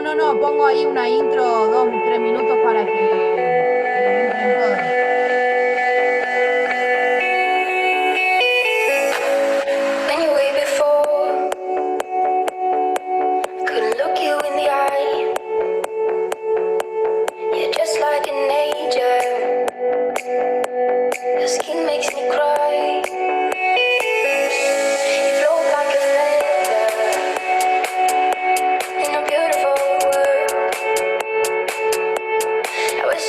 no, pongo ahí una intro, 2, 3 minutos para que entren todos. When you way before, couldn't look you in the eye. You're just like an angel. Your skin makes me cry. You float like a feather in a beautiful world. I wish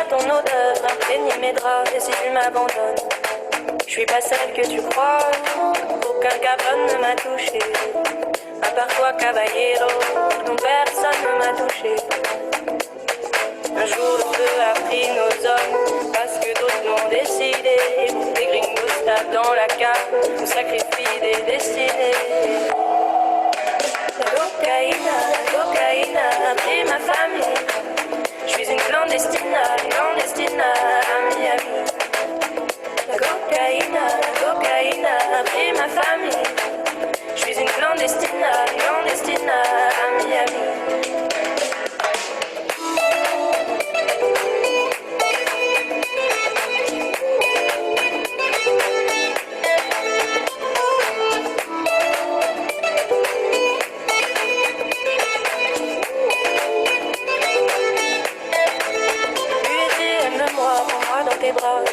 pas ton odeur imprégner mes draps. Et si tu m'abandonnes, je suis pas celle que tu crois. Aucun cabane ne m'a touché, à part toi, caballero, dont personne ne m'a touché. Un jour le feu a pris nos hommes, parce que d'autres l'ont décidé. Des gringos tapent dans la cave, on sacrifie des destinées. La cocaïne a pris ma famille. Je suis une clandestine à Miami. La cocaïne a pris ma famille. Je suis une clandestine à Miami.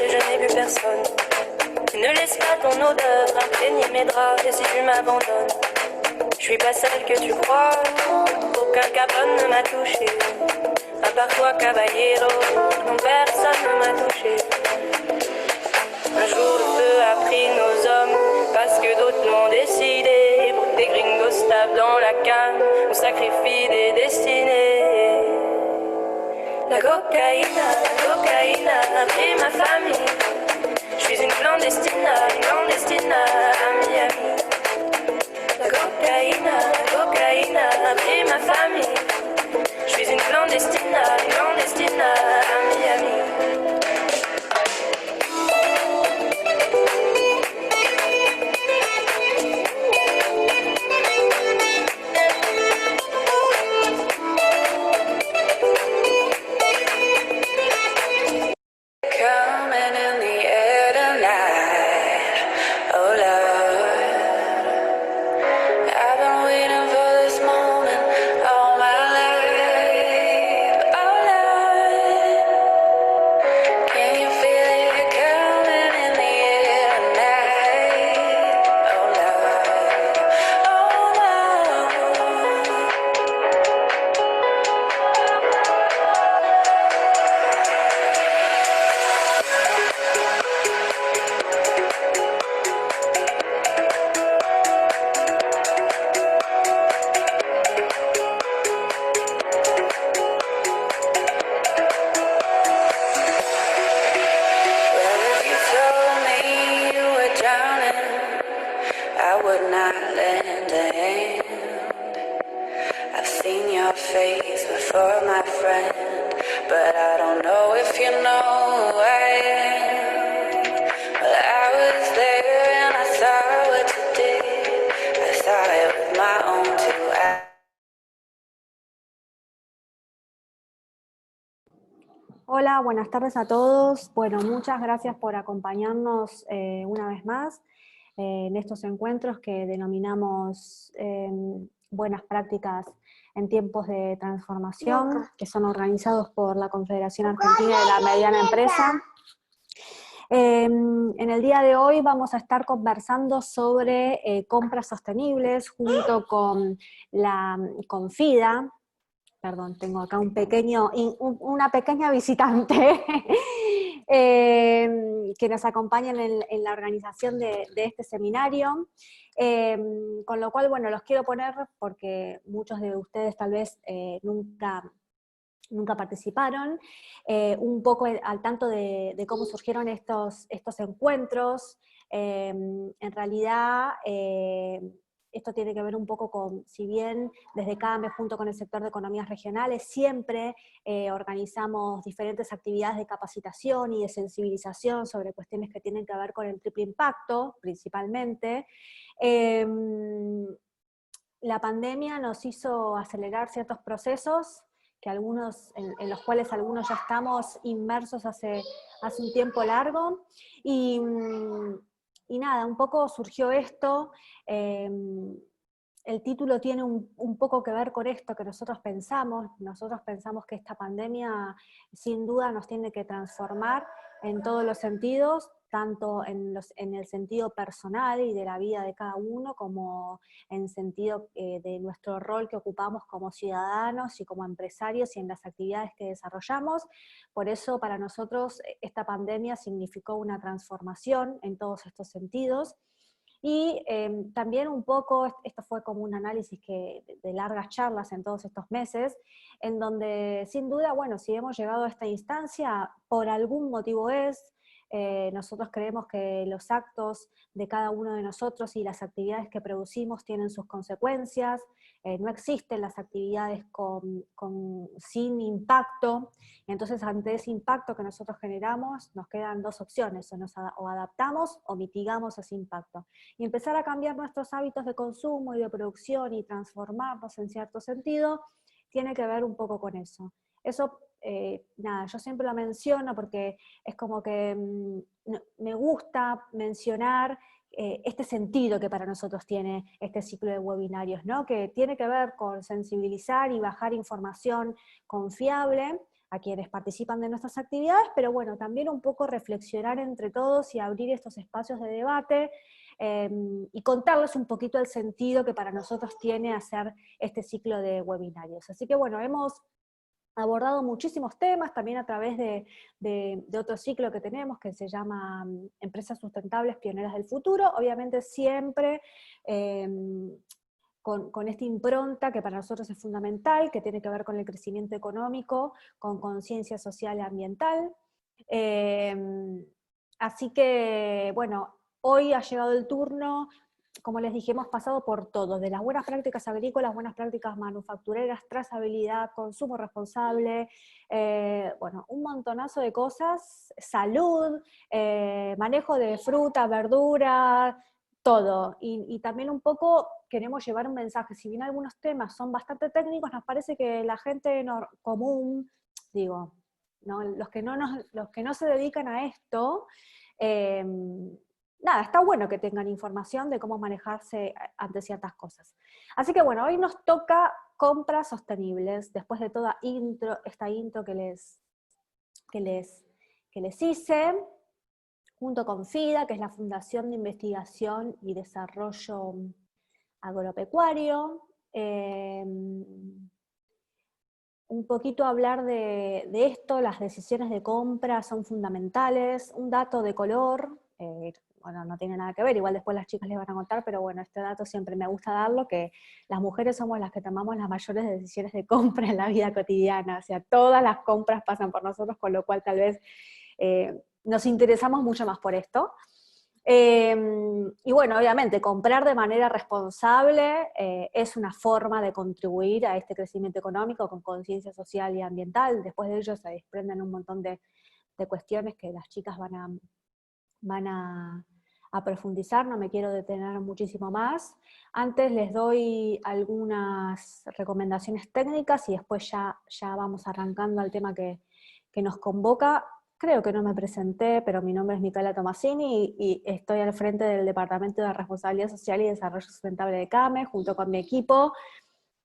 Et je n'ai plus personne. Ne laisse pas ton odeur imprégner mes draps. Et si tu m'abandonnes, je suis pas celle que tu crois. Aucun cabane ne m'a touché, à part toi, caballero, dont personne ne m'a touché. Un jour le feu a pris nos hommes, parce que d'autres l'ont décidé. Pour que des gringos tapent dans la canne, on sacrifie des destinées. La cocaïne a pris ma famille. Je suis une clandestine à Miami. La cocaïne a pris ma famille. Je suis une clandestine à Miami. Hola, buenas tardes a todos. Bueno, muchas gracias por acompañarnos una vez más en estos encuentros que denominamos Buenas Prácticas en Tiempos de Transformación, que son organizados por la Confederación Argentina de la Mediana Empresa. En el día de hoy vamos a estar conversando sobre compras sostenibles junto con FIDA. Perdón, tengo acá una pequeña visitante que nos acompaña en la organización de este seminario. Con lo cual, bueno, los quiero poner porque muchos de ustedes tal vez nunca participaron, un poco al tanto de cómo surgieron estos encuentros. En realidad, esto tiene que ver un poco con, si bien desde CAME junto con el sector de economías regionales siempre organizamos diferentes actividades de capacitación y de sensibilización sobre cuestiones que tienen que ver con el triple impacto, principalmente, la pandemia nos hizo acelerar ciertos procesos en los cuales algunos ya estamos inmersos hace un tiempo largo, y nada, un poco surgió esto. El título tiene un poco que ver con esto que nosotros pensamos que esta pandemia sin duda nos tiene que transformar en todos los sentidos, tanto en el sentido personal y de la vida de cada uno, como en sentido de nuestro rol que ocupamos como ciudadanos y como empresarios y en las actividades que desarrollamos. Por eso para nosotros esta pandemia significó una transformación en todos estos sentidos. Y también un poco, esto fue como un análisis de largas charlas en todos estos meses, en donde sin duda, bueno, si hemos llegado a esta instancia, por algún motivo es. Nosotros creemos que los actos de cada uno de nosotros y las actividades que producimos tienen sus consecuencias. No existen las actividades sin impacto. Entonces, ante ese impacto que nosotros generamos, nos quedan dos opciones: o adaptamos o mitigamos ese impacto. Y empezar a cambiar nuestros hábitos de consumo y de producción y transformarnos en cierto sentido, tiene que ver un poco con eso. Eso, nada, yo siempre lo menciono porque es como que me gusta mencionar este sentido que para nosotros tiene este ciclo de webinarios, ¿no? Que tiene que ver con sensibilizar y bajar información confiable a quienes participan de nuestras actividades, pero bueno, también un poco reflexionar entre todos y abrir estos espacios de debate, y contarles un poquito el sentido que para nosotros tiene hacer este ciclo de webinarios. Así que bueno, hemos abordado muchísimos temas, también a través de otro ciclo que tenemos, que se llama Empresas Sustentables Pioneras del Futuro, obviamente siempre con esta impronta que para nosotros es fundamental, que tiene que ver con el crecimiento económico, con conciencia social y ambiental. Así que, bueno, hoy ha llegado el turno. Como les dije, hemos pasado por todo, de las buenas prácticas agrícolas, buenas prácticas manufactureras, trazabilidad, consumo responsable, bueno, un montonazo de cosas, salud, manejo de fruta, verdura, todo. Y también un poco queremos llevar un mensaje. Si bien algunos temas son bastante técnicos, nos parece que la gente común, digo, ¿no? Los que no se dedican a esto, nada, está bueno que tengan información de cómo manejarse ante ciertas cosas. Así que bueno, hoy nos toca compras sostenibles, después de toda esta intro que les hice, junto con FIDA, que es la Fundación de Investigación y Desarrollo Agropecuario. Un poquito hablar de esto, las decisiones de compra son fundamentales. Un dato de color, bueno, no tiene nada que ver, igual después las chicas les van a contar, pero bueno, este dato siempre me gusta darlo, que las mujeres somos las que tomamos las mayores decisiones de compra en la vida cotidiana, o sea, todas las compras pasan por nosotros, con lo cual tal vez nos interesamos mucho más por esto. Y bueno, obviamente, comprar de manera responsable es una forma de contribuir a este crecimiento económico con conciencia social y ambiental. Después de ello se desprenden un montón de cuestiones que las chicas van a profundizar, no me quiero detener muchísimo más. Antes les doy algunas recomendaciones técnicas y después ya vamos arrancando al tema que nos convoca. Creo que no me presenté, pero mi nombre es Micaela Tomasini y estoy al frente del Departamento de Responsabilidad Social y Desarrollo Sustentable de CAME, junto con mi equipo,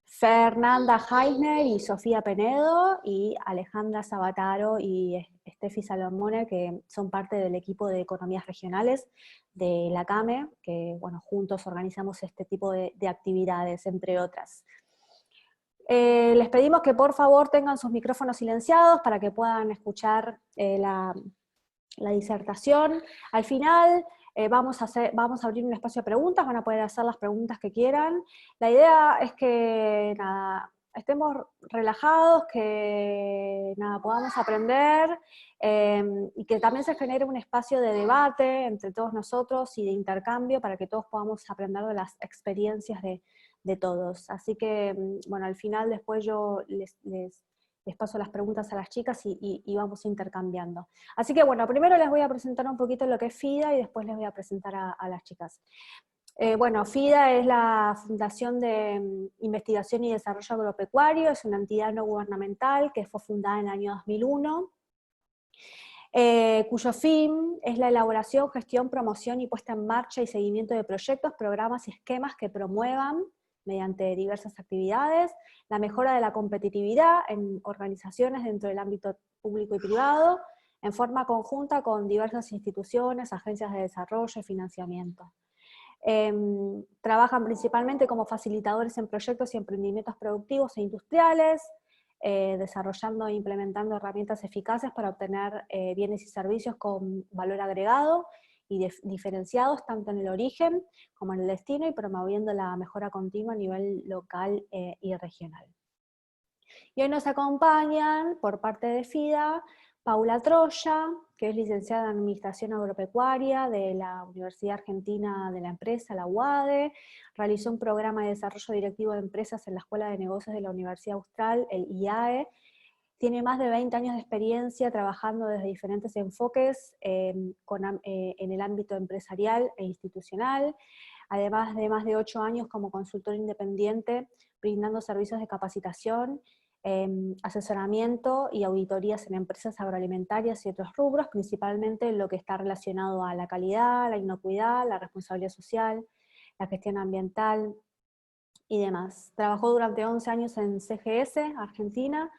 Fernanda Heisner y Sofía Penedo, y Alejandra Sabataro y Steffi Salomone, que son parte del equipo de economías regionales de la CAME, que bueno, juntos organizamos este tipo de actividades, entre otras. Les pedimos que por favor tengan sus micrófonos silenciados para que puedan escuchar la disertación. Al final vamos a abrir un espacio de preguntas, van a poder hacer las preguntas que quieran. La idea es que nada, estemos relajados, que nada, podamos aprender y que también se genere un espacio de debate entre todos nosotros y de intercambio para que todos podamos aprender de las experiencias de todos. Así que, bueno, al final después yo les paso las preguntas a las chicas y vamos intercambiando. Así que bueno, primero les voy a presentar un poquito lo que es FIDA y después les voy a presentar a las chicas. Bueno, FIDA es la Fundación de Investigación y Desarrollo Agropecuario, es una entidad no gubernamental que fue fundada en el año 2001, cuyo fin es la elaboración, gestión, promoción y puesta en marcha y seguimiento de proyectos, programas y esquemas que promuevan, mediante diversas actividades, la mejora de la competitividad en organizaciones dentro del ámbito público y privado, en forma conjunta con diversas instituciones, agencias de desarrollo y financiamiento. Trabajan principalmente como facilitadores en proyectos y emprendimientos productivos e industriales, desarrollando e implementando herramientas eficaces para obtener bienes y servicios con valor agregado y diferenciados tanto en el origen como en el destino, y promoviendo la mejora continua a nivel local y regional. Y hoy nos acompañan, por parte de FIDA, Paula Troya, que es licenciada en Administración Agropecuaria de la Universidad Argentina de la Empresa, la UADE, realizó un programa de desarrollo directivo de empresas en la Escuela de Negocios de la Universidad Austral, el IAE. Tiene más de 20 años de experiencia trabajando desde diferentes enfoques en el ámbito empresarial e institucional, además de más de 8 años como consultor independiente, brindando servicios de capacitación, asesoramiento y auditorías en empresas agroalimentarias y otros rubros, principalmente en lo que está relacionado a la calidad, la inocuidad, la responsabilidad social, la gestión ambiental y demás. Trabajó durante 11 años en CGS, Argentina,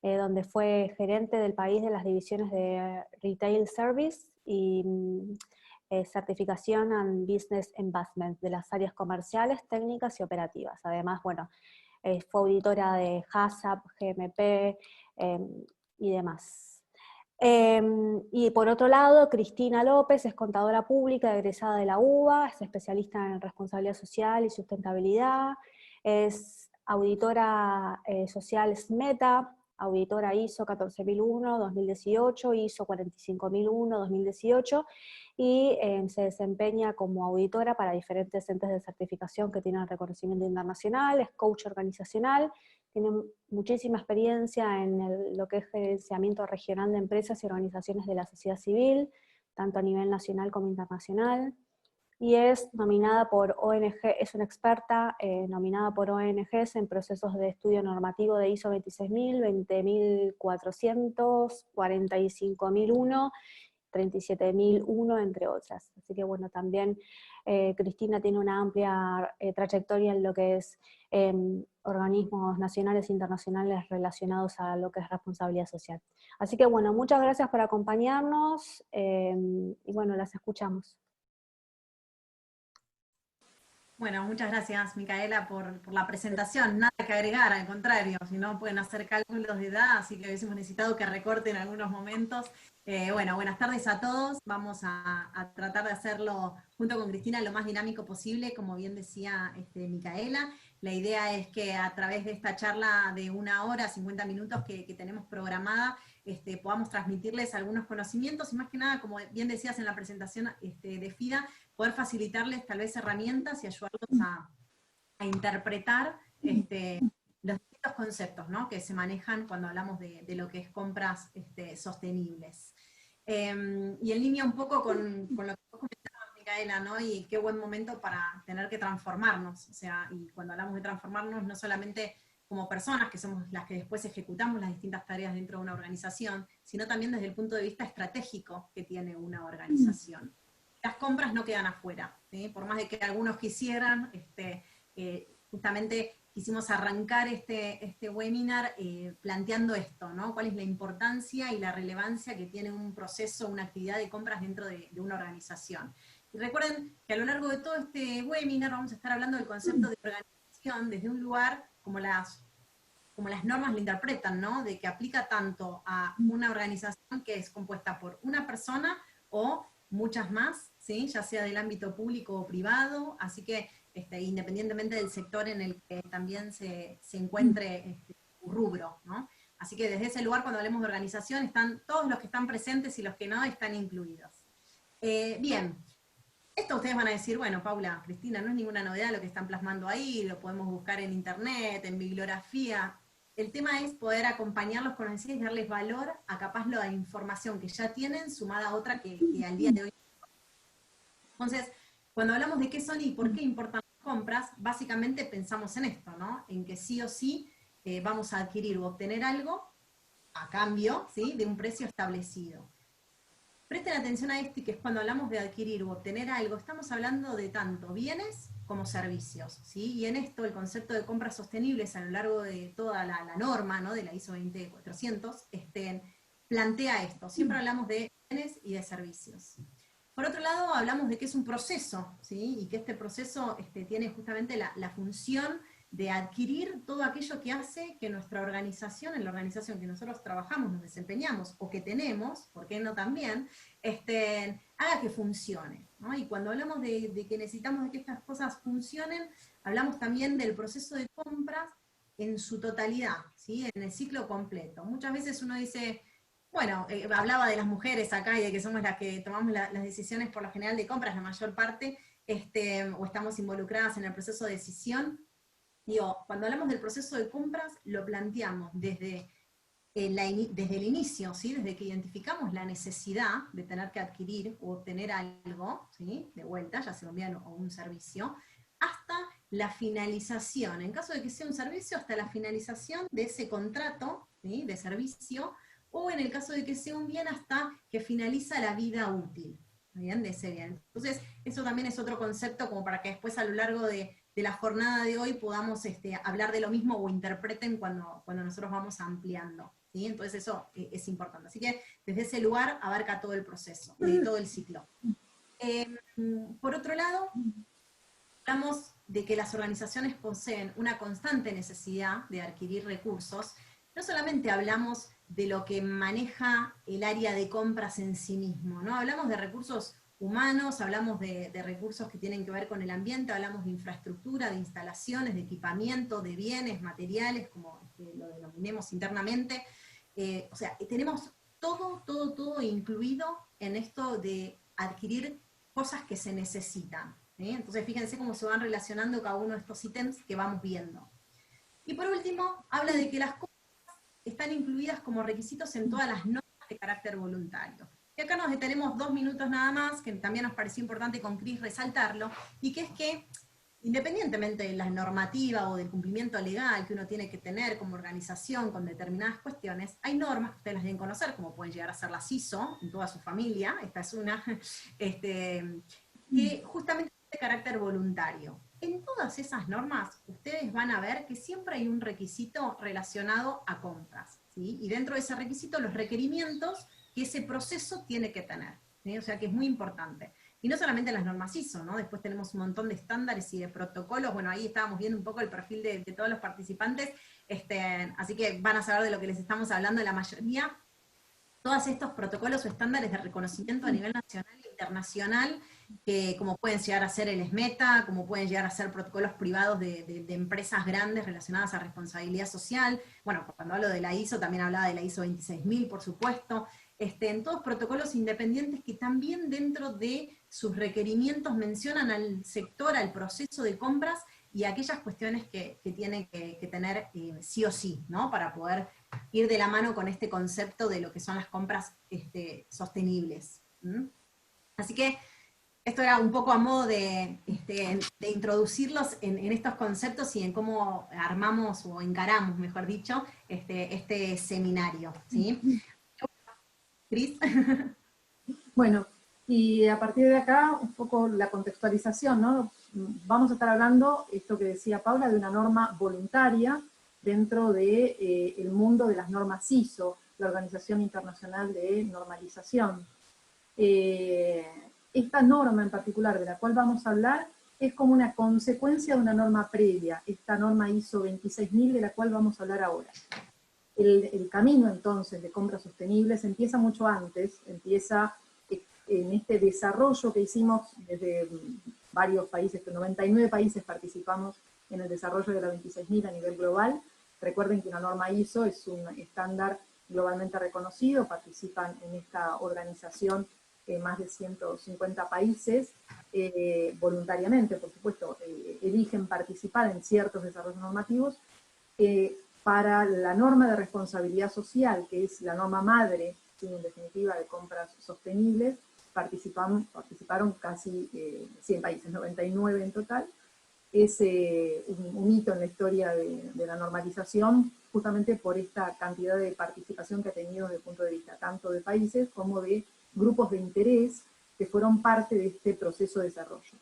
donde fue gerente del país de las divisiones de Retail Service y Certificación and Business Investment, de las áreas comerciales, técnicas y operativas. Además, bueno, fue auditora de HACCP, GMP y demás. Y por otro lado, Cristina López es contadora pública egresada de la UBA, es especialista en responsabilidad social y sustentabilidad, es auditora social SMETA, auditora ISO 14001 2018, ISO 45001 2018, y se desempeña como auditora para diferentes entes de certificación que tienen reconocimiento internacional, es coach organizacional, tiene muchísima experiencia en lo que es gerenciamiento regional de empresas y organizaciones de la sociedad civil, tanto a nivel nacional como internacional, y es nominada por ONG, es una experta nominada por ONGs en procesos de estudio normativo de ISO 26000, 20400, 45001, 37001, entre otras. Así que bueno, también Cristina tiene una amplia trayectoria en lo que es organismos nacionales e internacionales relacionados a lo que es responsabilidad social. Así que bueno, muchas gracias por acompañarnos y bueno, las escuchamos. Bueno, muchas gracias, Micaela, por la presentación. Nada que agregar, al contrario, si no pueden hacer cálculos de edad, así que hubiésemos necesitado que recorten algunos momentos. Bueno, buenas tardes a todos. Vamos a tratar de hacerlo junto con Cristina lo más dinámico posible, como bien decía Micaela. La idea es que a través de esta charla de 1 hora, 50 minutos que tenemos programada, podamos transmitirles algunos conocimientos y más que nada, como bien decías en la presentación de FIDA, poder facilitarles tal vez herramientas y ayudarlos a interpretar los distintos conceptos, ¿no?, que se manejan cuando hablamos de lo que es compras sostenibles. Y en línea un poco con lo que vos comentabas, Micaela, ¿no?, y qué buen momento para tener que transformarnos, o sea, y cuando hablamos de transformarnos no solamente como personas, que somos las que después ejecutamos las distintas tareas dentro de una organización, sino también desde el punto de vista estratégico que tiene una organización. Las compras no quedan afuera, ¿sí? Por más de que algunos quisieran, justamente quisimos arrancar este webinar planteando esto, ¿no? Cuál es la importancia y la relevancia que tiene un proceso, una actividad de compras dentro de una organización. Y recuerden que a lo largo de todo este webinar vamos a estar hablando del concepto de organización desde un lugar como las normas lo interpretan, ¿no?, de que aplica tanto a una organización que es compuesta por una persona o muchas más, ¿sí?, ya sea del ámbito público o privado, así que independientemente del sector en el que también se encuentre un rubro, ¿no? Así que desde ese lugar, cuando hablemos de organización, están todos los que están presentes y los que no están incluidos. Bien, esto ustedes van a decir, bueno, Paula, Cristina, no es ninguna novedad lo que están plasmando ahí, lo podemos buscar en internet, en bibliografía. El tema es poder acompañarlos, como decía, y darles valor a capaz la información que ya tienen, sumada a otra que al día de hoy. Entonces, cuando hablamos de qué son y por qué importan las compras, básicamente pensamos en esto, ¿no? En que sí o sí vamos a adquirir o obtener algo a cambio, ¿sí?, de un precio establecido. Presten atención a esto, que es cuando hablamos de adquirir o obtener algo, estamos hablando de tanto bienes como servicios, ¿sí? Y en esto el concepto de compras sostenibles a lo largo de toda la norma, ¿no?, de la ISO 20400, plantea esto. Siempre hablamos de bienes y de servicios. Por otro lado, hablamos de que es un proceso, ¿sí? Y que este proceso tiene justamente la función de adquirir todo aquello que hace que nuestra organización, en la organización que nosotros trabajamos, nos desempeñamos, o que tenemos, ¿por qué no también?, haga que funcione, ¿no? Y cuando hablamos de que necesitamos de que estas cosas funcionen, hablamos también del proceso de compras en su totalidad, ¿sí? En el ciclo completo. Muchas veces uno dice, bueno, hablaba de las mujeres acá y de que somos las que tomamos las decisiones por lo general de compras, la mayor parte, o estamos involucradas en el proceso de decisión. Digo, cuando hablamos del proceso de compras, lo planteamos desde el inicio, ¿sí? Desde que identificamos la necesidad de tener que adquirir o obtener algo, ¿sí? De vuelta, ya sea un bien o un servicio, hasta la finalización, en caso de que sea un servicio, hasta la finalización de ese contrato, ¿sí? De servicio, o en el caso de que sea un bien, hasta que finaliza la vida útil, ¿bien? De ese bien. Entonces, eso también es otro concepto como para que después a lo largo de la jornada de hoy podamos hablar de lo mismo o interpreten cuando nosotros vamos ampliando, ¿sí? Entonces eso es importante. Así que desde ese lugar abarca todo el proceso, todo el ciclo. Por otro lado, hablamos de que las organizaciones poseen una constante necesidad de adquirir recursos. No solamente hablamos de lo que maneja el área de compras en sí mismo, ¿no? Hablamos de recursos humanos, hablamos de recursos que tienen que ver con el ambiente, hablamos de infraestructura, de instalaciones, de equipamiento, de bienes, materiales, como lo denominemos internamente. O sea, tenemos todo incluido en esto de adquirir cosas que se necesitan, ¿sí? Entonces fíjense cómo se van relacionando cada uno de estos ítems que vamos viendo. Y por último, habla de que las cosas están incluidas como requisitos en todas las normas de carácter voluntario. Y acá nos detenemos 2 minutos nada más, que también nos pareció importante con Cris resaltarlo, y que es que, independientemente de la normativa o del cumplimiento legal que uno tiene que tener como organización con determinadas cuestiones, hay normas que ustedes las deben conocer, como pueden llegar a ser las ISO, en toda su familia, esta es una, que justamente es de carácter voluntario. En todas esas normas, ustedes van a ver que siempre hay un requisito relacionado a compras, ¿sí? Y dentro de ese requisito, los requerimientos que ese proceso tiene que tener, ¿sí? O sea que es muy importante. Y no solamente las normas ISO, ¿no? Después tenemos un montón de estándares y de protocolos, bueno, ahí estábamos viendo un poco el perfil de todos los participantes, así que van a saber de lo que les estamos hablando la mayoría. Todos estos protocolos o estándares de reconocimiento a nivel nacional e internacional, que como pueden llegar a ser el SMETA, como pueden llegar a ser protocolos privados de empresas grandes relacionadas a responsabilidad social. Bueno, cuando hablo de la ISO, también hablaba de la ISO 26000, por supuesto. En todos protocolos independientes que también dentro de sus requerimientos mencionan al sector, al proceso de compras, y aquellas cuestiones que tiene que tener sí o sí, ¿no? Para poder ir de la mano con este concepto de lo que son las compras sostenibles. ¿Mm? Así que esto era un poco a modo de introducirlos en estos conceptos y en cómo armamos o encaramos, mejor dicho, este seminario, ¿sí? Cris. Bueno, y a partir de acá, un poco la contextualización, ¿no? Vamos a estar hablando, esto que decía Paula, de una norma voluntaria dentro del mundo de las normas ISO, la Organización Internacional de Normalización. Esta norma en particular de la cual vamos a hablar es como una consecuencia de una norma previa, esta norma ISO 26000 de la cual vamos a hablar ahora. El camino entonces de compras sostenibles empieza mucho antes, empieza en este desarrollo que hicimos desde varios países, 99 países participamos en el desarrollo de la 26000 a nivel global. Recuerden que una norma ISO es un estándar globalmente reconocido, participan en esta organización más de 150 países, voluntariamente, por supuesto, eligen participar en ciertos desarrollos normativos. Para la norma de responsabilidad social, que es la norma madre, ¿sí? En definitiva, de compras sostenibles, participaron casi 100 países, 99 en total. Es un hito en la historia de la normalización, justamente por esta cantidad de participación que ha tenido desde el punto de vista tanto de países como de grupos de interés que fueron parte de este proceso de desarrollo.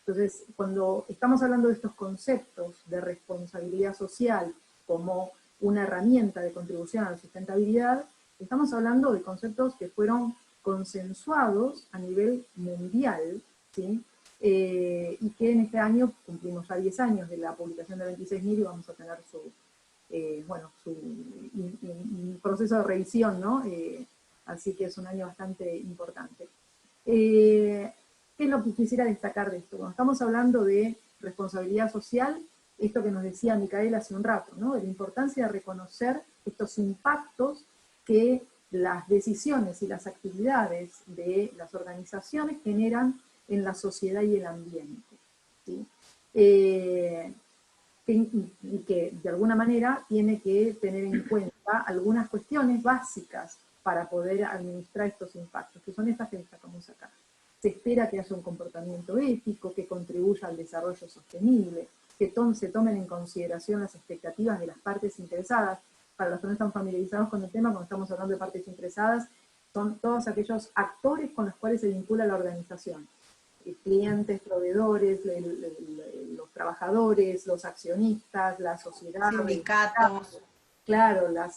Entonces, cuando estamos hablando de estos conceptos de responsabilidad social como una herramienta de contribución a la sustentabilidad, Estamos hablando de conceptos que fueron consensuados a nivel mundial, ¿sí? Y que en este año cumplimos ya 10 años de la publicación de 26.000 y vamos a tener un proceso de revisión, ¿no? Así que es un año bastante importante. ¿Qué es lo que quisiera destacar de esto? Cuando estamos hablando de responsabilidad social, esto que nos decía Micaela hace un rato, ¿no? De la importancia de reconocer estos impactos que las decisiones y las actividades de las organizaciones generan en la sociedad y el ambiente, ¿sí? Y que de alguna manera tiene que tener en cuenta algunas cuestiones básicas para poder administrar estos impactos, que son estas que destacamos acá. Se espera que haya un comportamiento ético, que contribuya al desarrollo sostenible, que se tomen en consideración las expectativas de las partes interesadas. Para los que no están familiarizados con el tema, cuando estamos hablando de partes interesadas, son todos aquellos actores con los cuales se vincula la organización. Clientes, proveedores, los trabajadores, los accionistas, la sociedad, sindicatos. Claro, la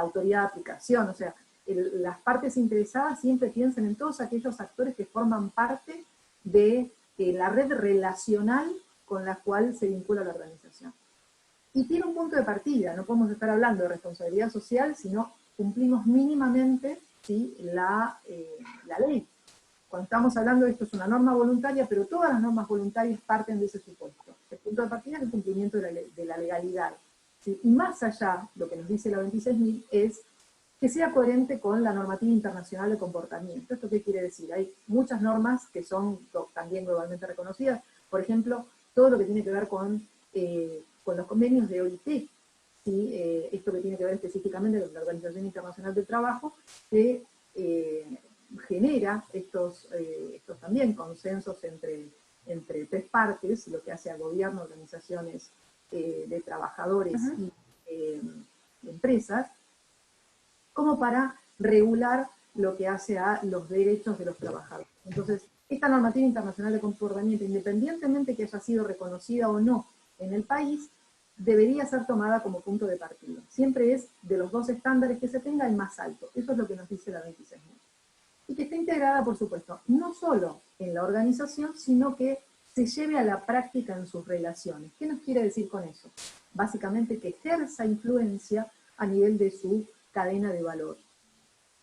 autoridad de aplicación, o sea, las partes interesadas siempre piensan en todos aquellos actores que forman parte de la red relacional con la cual se vincula la organización. Y tiene un punto de partida, no podemos estar hablando de responsabilidad social si no cumplimos mínimamente, ¿sí?, la ley. Cuando estamos hablando de esto es una norma voluntaria, pero todas las normas voluntarias parten de ese supuesto. El punto de partida es el cumplimiento de la legalidad, ¿sí? Y más allá, lo que nos dice la 26.000 es que sea coherente con la normativa internacional de comportamiento. ¿Esto qué quiere decir? Hay muchas normas que son también globalmente reconocidas, por ejemplo, todo lo que tiene que ver con los convenios de OIT, ¿sí? Esto que tiene que ver específicamente con la Organización Internacional del Trabajo, que genera estos también consensos entre tres partes, lo que hace al gobierno, organizaciones de trabajadores y empresas, como para regular lo que hace a los derechos de los trabajadores. Entonces, esta normativa internacional de comportamiento, independientemente que haya sido reconocida o no en el país, debería ser tomada como punto de partida. Siempre es de los dos estándares que se tenga el más alto. Eso es lo que nos dice la 26.000. Y que esté integrada, por supuesto, no solo en la organización, sino que se lleve a la práctica en sus relaciones. ¿Qué nos quiere decir con eso? Básicamente que ejerza influencia a nivel de su cadena de valor.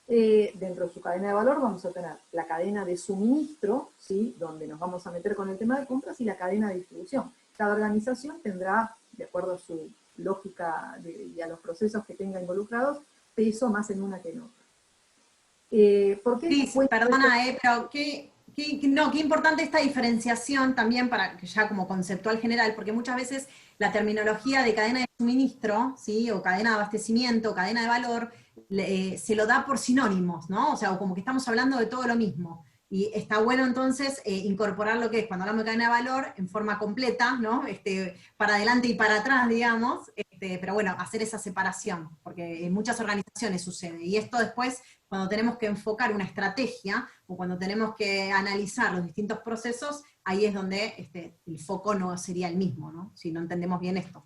Dentro de su cadena de valor vamos a tener la cadena de suministro, ¿sí?, donde nos vamos a meter con el tema de compras, y la cadena de distribución. Cada organización tendrá, de acuerdo a su lógica y a los procesos que tenga involucrados, peso más en una que en otra. ¿Por qué Sí, perdona, pero qué importante esta diferenciación también para que ya como conceptual general, porque muchas veces la terminología de cadena de suministro, ¿sí?, o cadena de abastecimiento, cadena de valor, se lo da por sinónimos, ¿no? O sea, como que estamos hablando de todo lo mismo. Y está bueno entonces incorporar lo que es, cuando hablamos de cadena de valor, en forma completa, ¿no? Para adelante y para atrás, digamos, pero bueno, hacer esa separación, porque en muchas organizaciones sucede. Y esto después, cuando tenemos que enfocar una estrategia, o cuando tenemos que analizar los distintos procesos, ahí es donde el foco no sería el mismo, ¿no? Si no entendemos bien esto.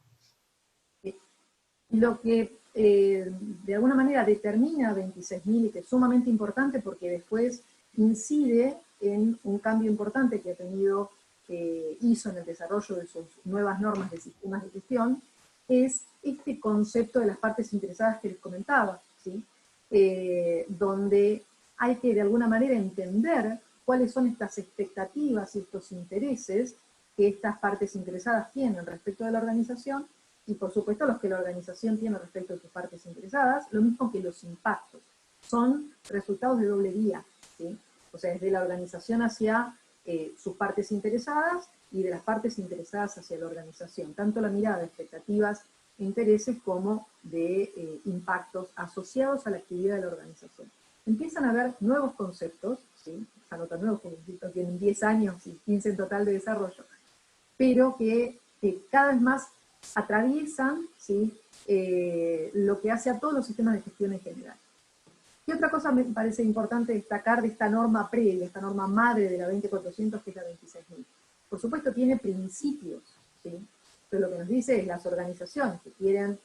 Lo que de alguna manera determina 26.000, y que es sumamente importante porque después incide en un cambio importante que ha tenido ISO en el desarrollo de sus nuevas normas de sistemas de gestión, es este concepto de las partes interesadas que les comentaba, ¿sí? Donde hay que de alguna manera entender cuáles son estas expectativas y estos intereses que estas partes interesadas tienen respecto de la organización, y por supuesto los que la organización tiene respecto de sus partes interesadas, lo mismo que los impactos. Son resultados de doble vía, ¿sí? O sea, es de la organización hacia sus partes interesadas y de las partes interesadas hacia la organización. Tanto la mirada de expectativas e intereses como de impactos asociados a la actividad de la organización. Empiezan a haber nuevos conceptos, ¿sí? Ya no tan nuevos, porque tienen 10 años y 15 en total de desarrollo, pero que cada vez más atraviesan, ¿sí?, lo que hace a todos los sistemas de gestión en general. Y otra cosa me parece importante destacar de esta norma previa, esta norma madre de la 20400, que es la 26.000. Por supuesto tiene principios, ¿sí? Pero lo que nos dice es las organizaciones que quieren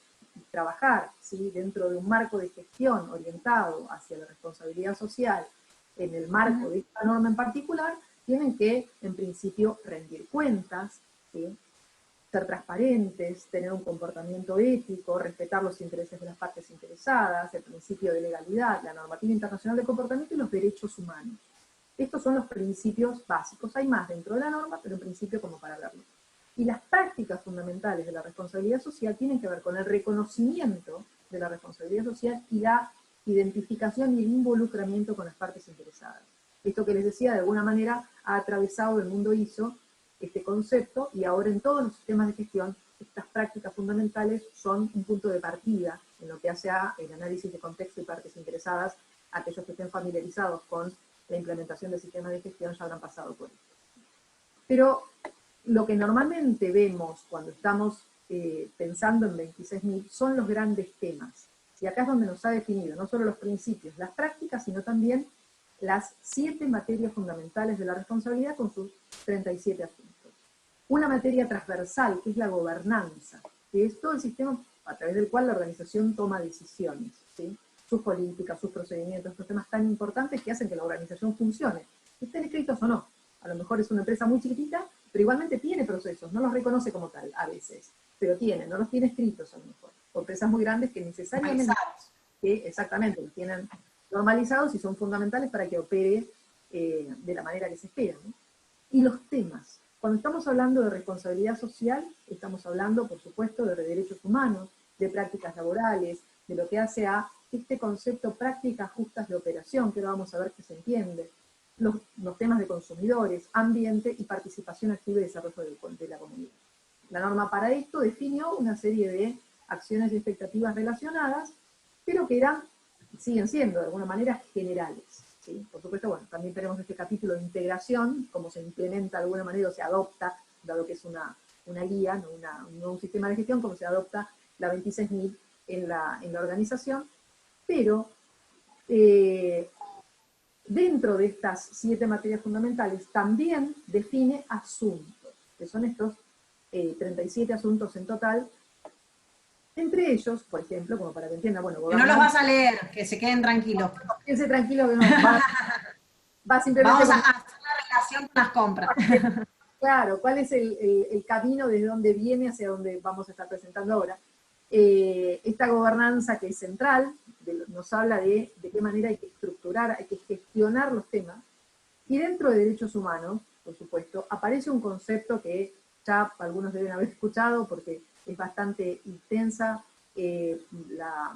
trabajar, ¿sí?, dentro de un marco de gestión orientado hacia la responsabilidad social, en el marco de esta norma en particular, tienen que, en principio, rendir cuentas, ¿sí?, ser transparentes, tener un comportamiento ético, respetar los intereses de las partes interesadas, el principio de legalidad, la normativa internacional de comportamiento y los derechos humanos. Estos son los principios básicos. Hay más dentro de la norma, pero en principio como para verlo. Y las prácticas fundamentales de la responsabilidad social tienen que ver con el reconocimiento de la responsabilidad social y la identificación y el involucramiento con las partes interesadas. Esto que les decía, de alguna manera, ha atravesado el mundo ISO este concepto, y ahora en todos los sistemas de gestión, estas prácticas fundamentales son un punto de partida en lo que hace a el análisis de contexto y partes interesadas. Aquellos que estén familiarizados con la implementación del sistema de gestión ya habrán pasado por esto. Pero lo que normalmente vemos cuando estamos pensando en 26.000 son los grandes temas. Y acá es donde nos ha definido no solo los principios, las prácticas, sino también las 7 materias fundamentales de la responsabilidad con sus 37 asuntos. Una materia transversal, que es la gobernanza, que es todo el sistema a través del cual la organización toma decisiones, ¿sí?, sus políticas, sus procedimientos, estos temas tan importantes que hacen que la organización funcione, estén escritos o no. A lo mejor es una empresa muy chiquitita, pero igualmente tiene procesos, no los reconoce como tal a veces, pero tiene, no los tiene escritos a lo mejor. O empresas muy grandes que necesariamente, exactamente, los tienen normalizados y son fundamentales para que opere de la manera que se espera, ¿no? Y los temas. Cuando estamos hablando de responsabilidad social, estamos hablando, por supuesto, de derechos humanos, de prácticas laborales, de lo que hace a este concepto prácticas justas de operación, que ahora vamos a ver que se entiende, los temas de consumidores, ambiente y participación activa y desarrollo de la comunidad. La norma para esto definió una serie de acciones y expectativas relacionadas, pero que siguen siendo de alguna manera generales, ¿sí? Por supuesto, bueno, también tenemos este capítulo de integración, cómo se implementa de alguna manera o se adopta, dado que es una guía, no un sistema de gestión, cómo se adopta la 26.000 en la organización, pero dentro de estas 7 materias fundamentales también define asuntos, que son estos 37 asuntos en total. Entre ellos, por ejemplo, como para que entiendan, bueno, Que no los vas a leer, que se queden tranquilos. Quédense tranquilo que no, va simplemente... Vamos a hacer la relación con las compras. Claro, cuál es el camino desde donde viene hacia donde vamos a estar presentando ahora. Esta gobernanza que es central, nos habla de qué manera hay que estructurar, hay que gestionar los temas, y dentro de derechos humanos, por supuesto, aparece un concepto que ya algunos deben haber escuchado porque es bastante intensa la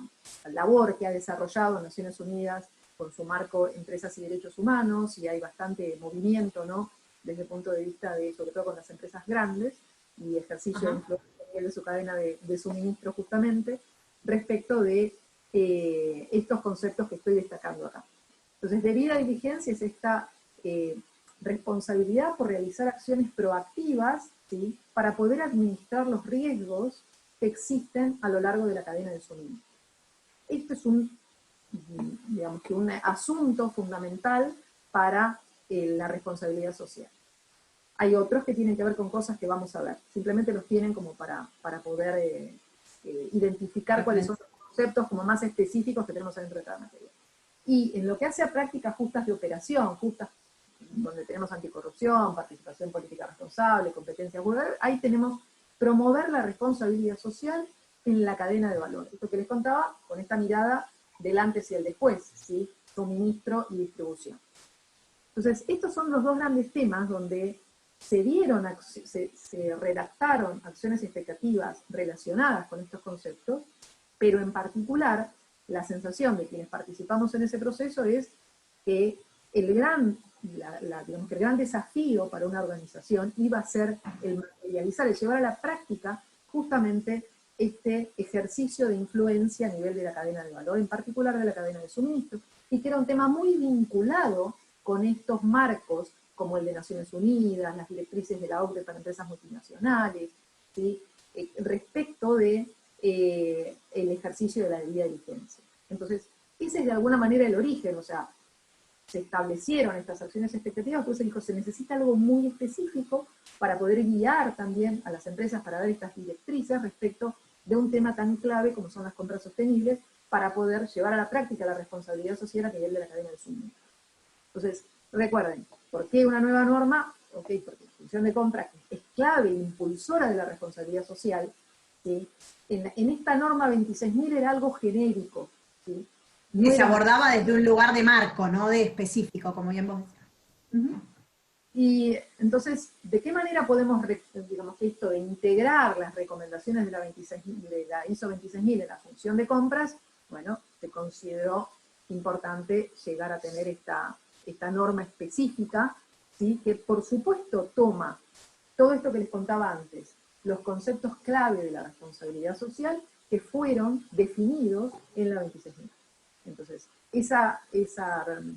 labor que ha desarrollado Naciones Unidas con su marco Empresas y Derechos Humanos, y hay bastante movimiento, ¿no?, desde el punto de vista de, sobre todo con las empresas grandes, y ejercicio de influencia de su cadena de suministro justamente, respecto de estos conceptos que estoy destacando acá. Entonces, debida diligencia es esta responsabilidad por realizar acciones proactivas, ¿sí?, para poder administrar los riesgos que existen a lo largo de la cadena de suministro. Esto es un asunto fundamental para la responsabilidad social. Hay otros que tienen que ver con cosas que vamos a ver, simplemente los tienen como para poder identificar cuáles son los conceptos como más específicos que tenemos dentro de cada materia. Y en lo que hace a prácticas justas de operación, donde tenemos anticorrupción, participación política responsable, competencia gubernamental, ahí tenemos promover la responsabilidad social en la cadena de valor. Esto que les contaba, con esta mirada del antes y el después, ¿sí?, suministro y distribución. Entonces, estos son los dos grandes temas donde se redactaron acciones y expectativas relacionadas con estos conceptos, pero en particular, la sensación de quienes participamos en ese proceso es que el gran desafío para una organización iba a ser el materializar, el llevar a la práctica justamente este ejercicio de influencia a nivel de la cadena de valor, en particular de la cadena de suministro, y que era un tema muy vinculado con estos marcos, como el de Naciones Unidas, las directrices de la OCDE para empresas multinacionales, ¿sí?, respecto de el ejercicio de la debida diligencia. Entonces, ese es de alguna manera el origen, o sea, se establecieron estas acciones expectativas, pues se dijo, se necesita algo muy específico para poder guiar también a las empresas para dar estas directrices respecto de un tema tan clave como son las compras sostenibles, para poder llevar a la práctica la responsabilidad social a nivel de la cadena de suministro. Entonces, recuerden, ¿por qué una nueva norma? Ok, porque la función de compra es clave e impulsora de la responsabilidad social, ¿sí? En esta norma 26.000 era algo genérico, ¿sí? No Que se era- abordaba desde un lugar de marco, no de específico, como bien vos decías. Y entonces, ¿de qué manera podemos, digamos, esto de integrar las recomendaciones de la, 26.000 de la ISO 26.000 en la función de compras? Bueno, se consideró importante llegar a tener esta norma específica, ¿sí? Que por supuesto toma todo esto que les contaba antes, los conceptos clave de la responsabilidad social que fueron definidos en la 26.000. Entonces, esa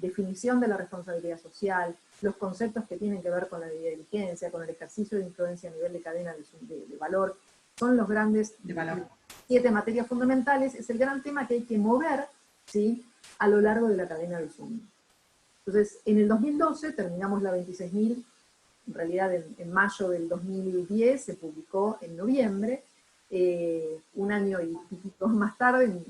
definición de la responsabilidad social, los conceptos que tienen que ver con la debida diligencia, con el ejercicio de influencia a nivel de cadena de valor, son los grandes De valor. 7 materias fundamentales, es el gran tema que hay que mover, ¿sí?, a lo largo de la cadena de suministro. Entonces, en el 2012 terminamos la 26.000, en realidad en mayo del 2010, se publicó en noviembre, un año y pico más tarde, en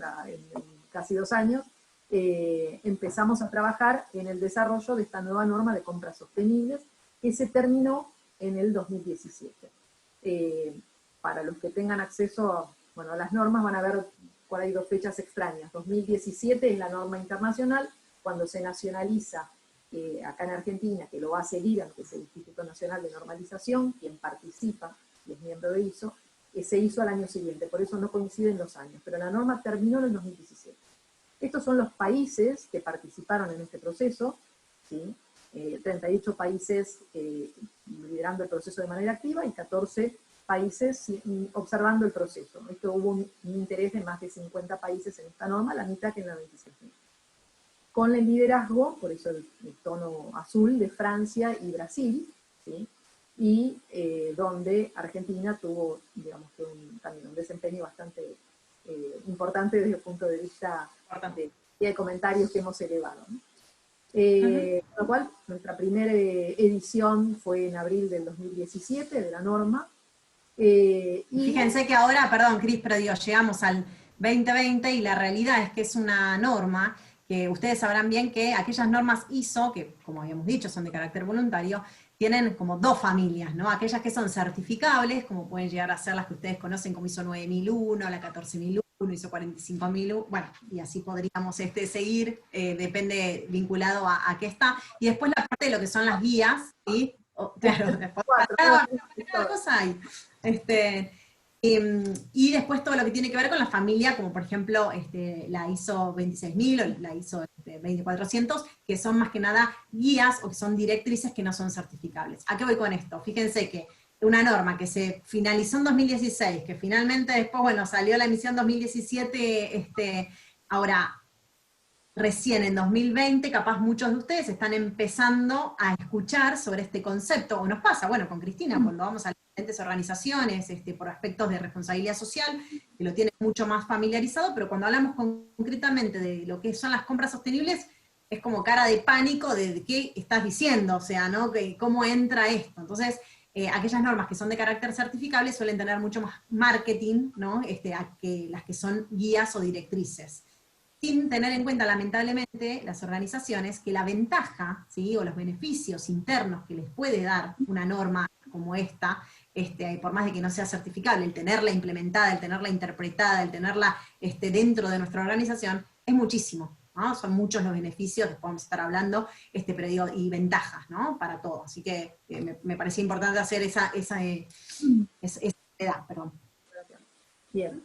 casi 2 años, empezamos a trabajar en el desarrollo de esta nueva norma de compras sostenibles, que se terminó en el 2017. Para los que tengan acceso a las normas, van a ver por ahí 2 fechas extrañas. 2017 es la norma internacional, cuando se nacionaliza acá en Argentina, que lo va a seguir, aunque es el Instituto Nacional de Normalización, quien participa y es miembro de ISO, se hizo al año siguiente, por eso no coinciden los años, pero la norma terminó en el 2017. Estos son los países que participaron en este proceso, ¿sí? 38 países liderando el proceso de manera activa y 14 países observando el proceso. Esto hubo un interés de más de 50 países en esta norma, la mitad que en la 26.000. Con el liderazgo, por eso el tono azul, de Francia y Brasil, ¿sí? Y donde Argentina tuvo, digamos, también un desempeño bastante importante desde el punto de vista de comentarios que hemos elevado, ¿no? Con lo cual, nuestra primera edición fue en abril del 2017 de la norma. Y fíjense que ahora, perdón Cris, pero digo, llegamos al 2020 y la realidad es que es una norma que ustedes sabrán bien que aquellas normas ISO, que como habíamos dicho son de carácter voluntario, tienen como 2 familias, ¿no? Aquellas que son certificables, como pueden llegar a ser las que ustedes conocen como ISO 9001, la 14001, ISO 45001, bueno, y así podríamos seguir, depende vinculado a qué está. Y después la parte de lo que son las guías, ¿sí? Claro, después cada cosa hay. Y después todo lo que tiene que ver con la familia, como por ejemplo la ISO 26.000 o la ISO 20400, que son más que nada guías o que son directrices que no son certificables. ¿A qué voy con esto? Fíjense que una norma que se finalizó en 2016, que finalmente después, bueno, salió la emisión 2017, ahora recién en 2020, capaz muchos de ustedes están empezando a escuchar sobre este concepto, o nos pasa, bueno, con Cristina, cuando vamos a diferentes organizaciones, por aspectos de responsabilidad social, que lo tienen mucho más familiarizado, pero cuando hablamos concretamente de lo que son las compras sostenibles, es como cara de pánico de qué estás diciendo, o sea, ¿no? ¿Cómo entra esto? Entonces, aquellas normas que son de carácter certificable suelen tener mucho más marketing, ¿no? Que las que son guías o directrices. Sin tener en cuenta, lamentablemente, las organizaciones, que la ventaja, ¿sí?, o los beneficios internos que les puede dar una norma como esta, por más de que no sea certificable, el tenerla implementada, el tenerla interpretada, el tenerla dentro de nuestra organización, es muchísimo, ¿no? Son muchos los beneficios, después vamos a estar hablando, pero digo, y ventajas, ¿no?, para todos. Así que me parecía importante hacer esa edad, perdón. Bien.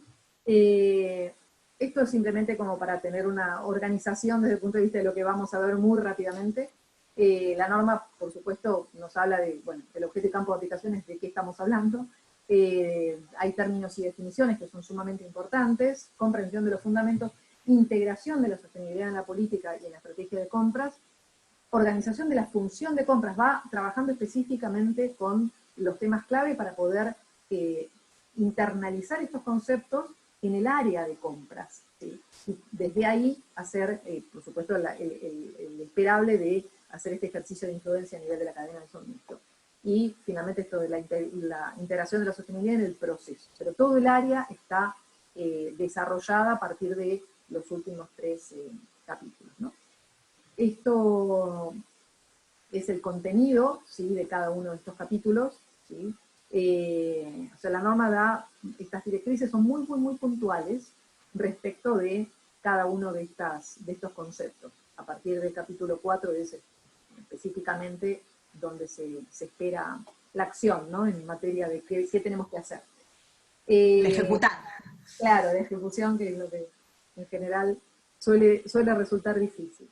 Esto es simplemente como para tener una organización desde el punto de vista de lo que vamos a ver muy rápidamente. La norma, por supuesto, nos habla del objeto y campo de aplicaciones, de qué estamos hablando. Hay términos y definiciones que son sumamente importantes, comprensión de los fundamentos, integración de la sostenibilidad en la política y en la estrategia de compras, organización de la función de compras, va trabajando específicamente con los temas clave para poder internalizar estos conceptos en el área de compras, ¿sí? Y desde ahí hacer, por supuesto, el esperable de hacer este ejercicio de influencia a nivel de la cadena de suministro. y finalmente esto de la integración de la sostenibilidad en el proceso. Pero todo el área está desarrollada a partir de los últimos 3 capítulos, ¿no? Esto es el contenido, ¿sí?, de cada uno de estos capítulos, ¿sí? O sea, la norma da, estas directrices son muy, muy, muy puntuales respecto de cada uno de estos conceptos. A partir del capítulo 4 es específicamente donde se espera la acción, ¿no?, en materia de qué tenemos que hacer. De ejecutar. Claro, de ejecución, que es lo que en general suele resultar difícil.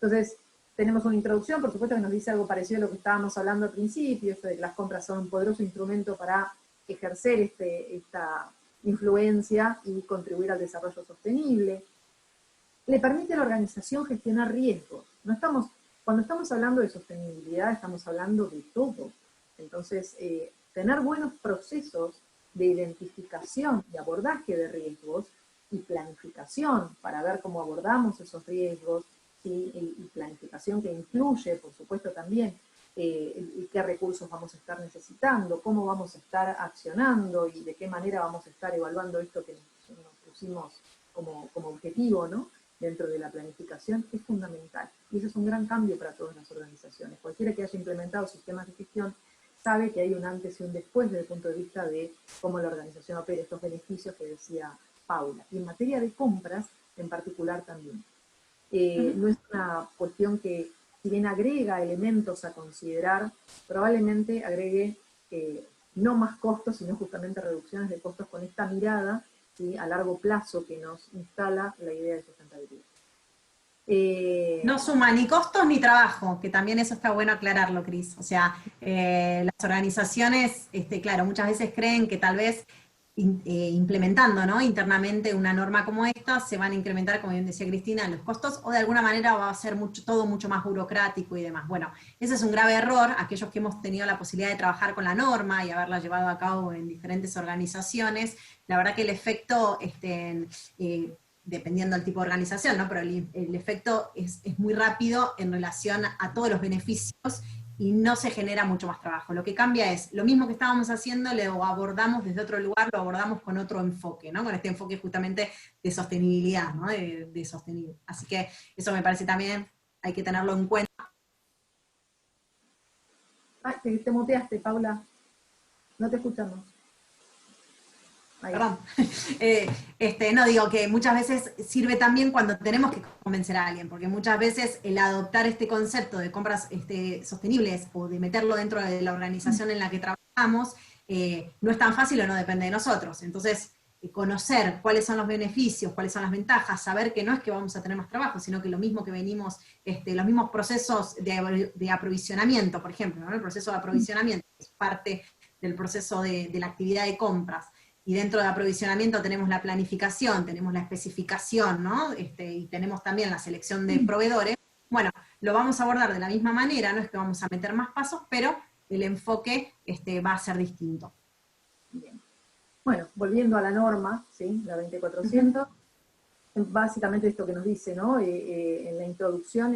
Entonces, tenemos una introducción, por supuesto que nos dice algo parecido a lo que estábamos hablando al principio, esto de que las compras son un poderoso instrumento para ejercer esta influencia y contribuir al desarrollo sostenible. Le permite a la organización gestionar riesgos. Cuando estamos hablando de sostenibilidad, estamos hablando de todo. Entonces, tener buenos procesos de identificación y abordaje de riesgos y planificación para ver cómo abordamos esos riesgos, ¿sí?, y planificación que incluye, por supuesto, también qué recursos vamos a estar necesitando, cómo vamos a estar accionando y de qué manera vamos a estar evaluando esto que nos pusimos como objetivo, ¿no?, dentro de la planificación, es fundamental. Y eso es un gran cambio para todas las organizaciones. Cualquiera que haya implementado sistemas de gestión sabe que hay un antes y un después desde el punto de vista de cómo la organización opera, estos beneficios que decía Paula. Y en materia de compras, en particular también. No es una cuestión que, si bien agrega elementos a considerar, probablemente agregue no más costos, sino justamente reducciones de costos con esta mirada, ¿sí?, a largo plazo que nos instala la idea de sustentabilidad. No suma ni costos ni trabajo, que también eso está bueno aclararlo, Cris. O sea, las organizaciones, claro, muchas veces creen que tal vez implementando, ¿no?, internamente una norma como esta, se van a incrementar, como bien decía Cristina, los costos, o de alguna manera va a ser todo mucho más burocrático y demás. Bueno, ese es un grave error. Aquellos que hemos tenido la posibilidad de trabajar con la norma y haberla llevado a cabo en diferentes organizaciones, la verdad que el efecto, dependiendo del tipo de organización, ¿no?, pero el efecto es muy rápido en relación a todos los beneficios y no se genera mucho más trabajo. Lo que cambia es, lo mismo que estábamos haciendo, lo abordamos desde otro lugar, lo abordamos con otro enfoque, ¿no?, con este enfoque justamente de sostenibilidad, ¿no?, de sostenible. Así que eso me parece también, hay que tenerlo en cuenta. Te muteaste, Paula. No te escuchamos. Ahí. Perdón. No, digo que muchas veces sirve también cuando tenemos que convencer a alguien, porque muchas veces el adoptar este concepto de compras sostenibles o de meterlo dentro de la organización en la que trabajamos, no es tan fácil o no depende de nosotros. Entonces, conocer cuáles son los beneficios, cuáles son las ventajas, saber que no es que vamos a tener más trabajo, sino que lo mismo que venimos, los mismos procesos de aprovisionamiento, por ejemplo, ¿no?, el proceso de aprovisionamiento es parte del proceso de la actividad de compras. Y dentro de aprovisionamiento tenemos la planificación, tenemos la especificación, ¿no?, y tenemos también la selección de proveedores. Bueno, lo vamos a abordar de la misma manera, no es que vamos a meter más pasos, pero el enfoque va a ser distinto. Bien. Bueno, volviendo a la norma, ¿sí?, la 20400, básicamente esto que nos dice, ¿no?, en la introducción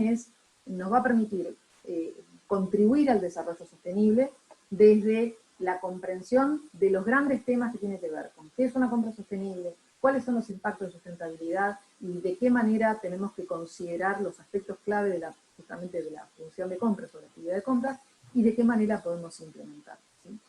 nos va a permitir contribuir al desarrollo sostenible desde la comprensión de los grandes temas que tiene que ver con qué es una compra sostenible, cuáles son los impactos de sustentabilidad y de qué manera tenemos que considerar los aspectos clave justamente de la función de compras o la actividad de compras y de qué manera podemos implementar, ¿sí?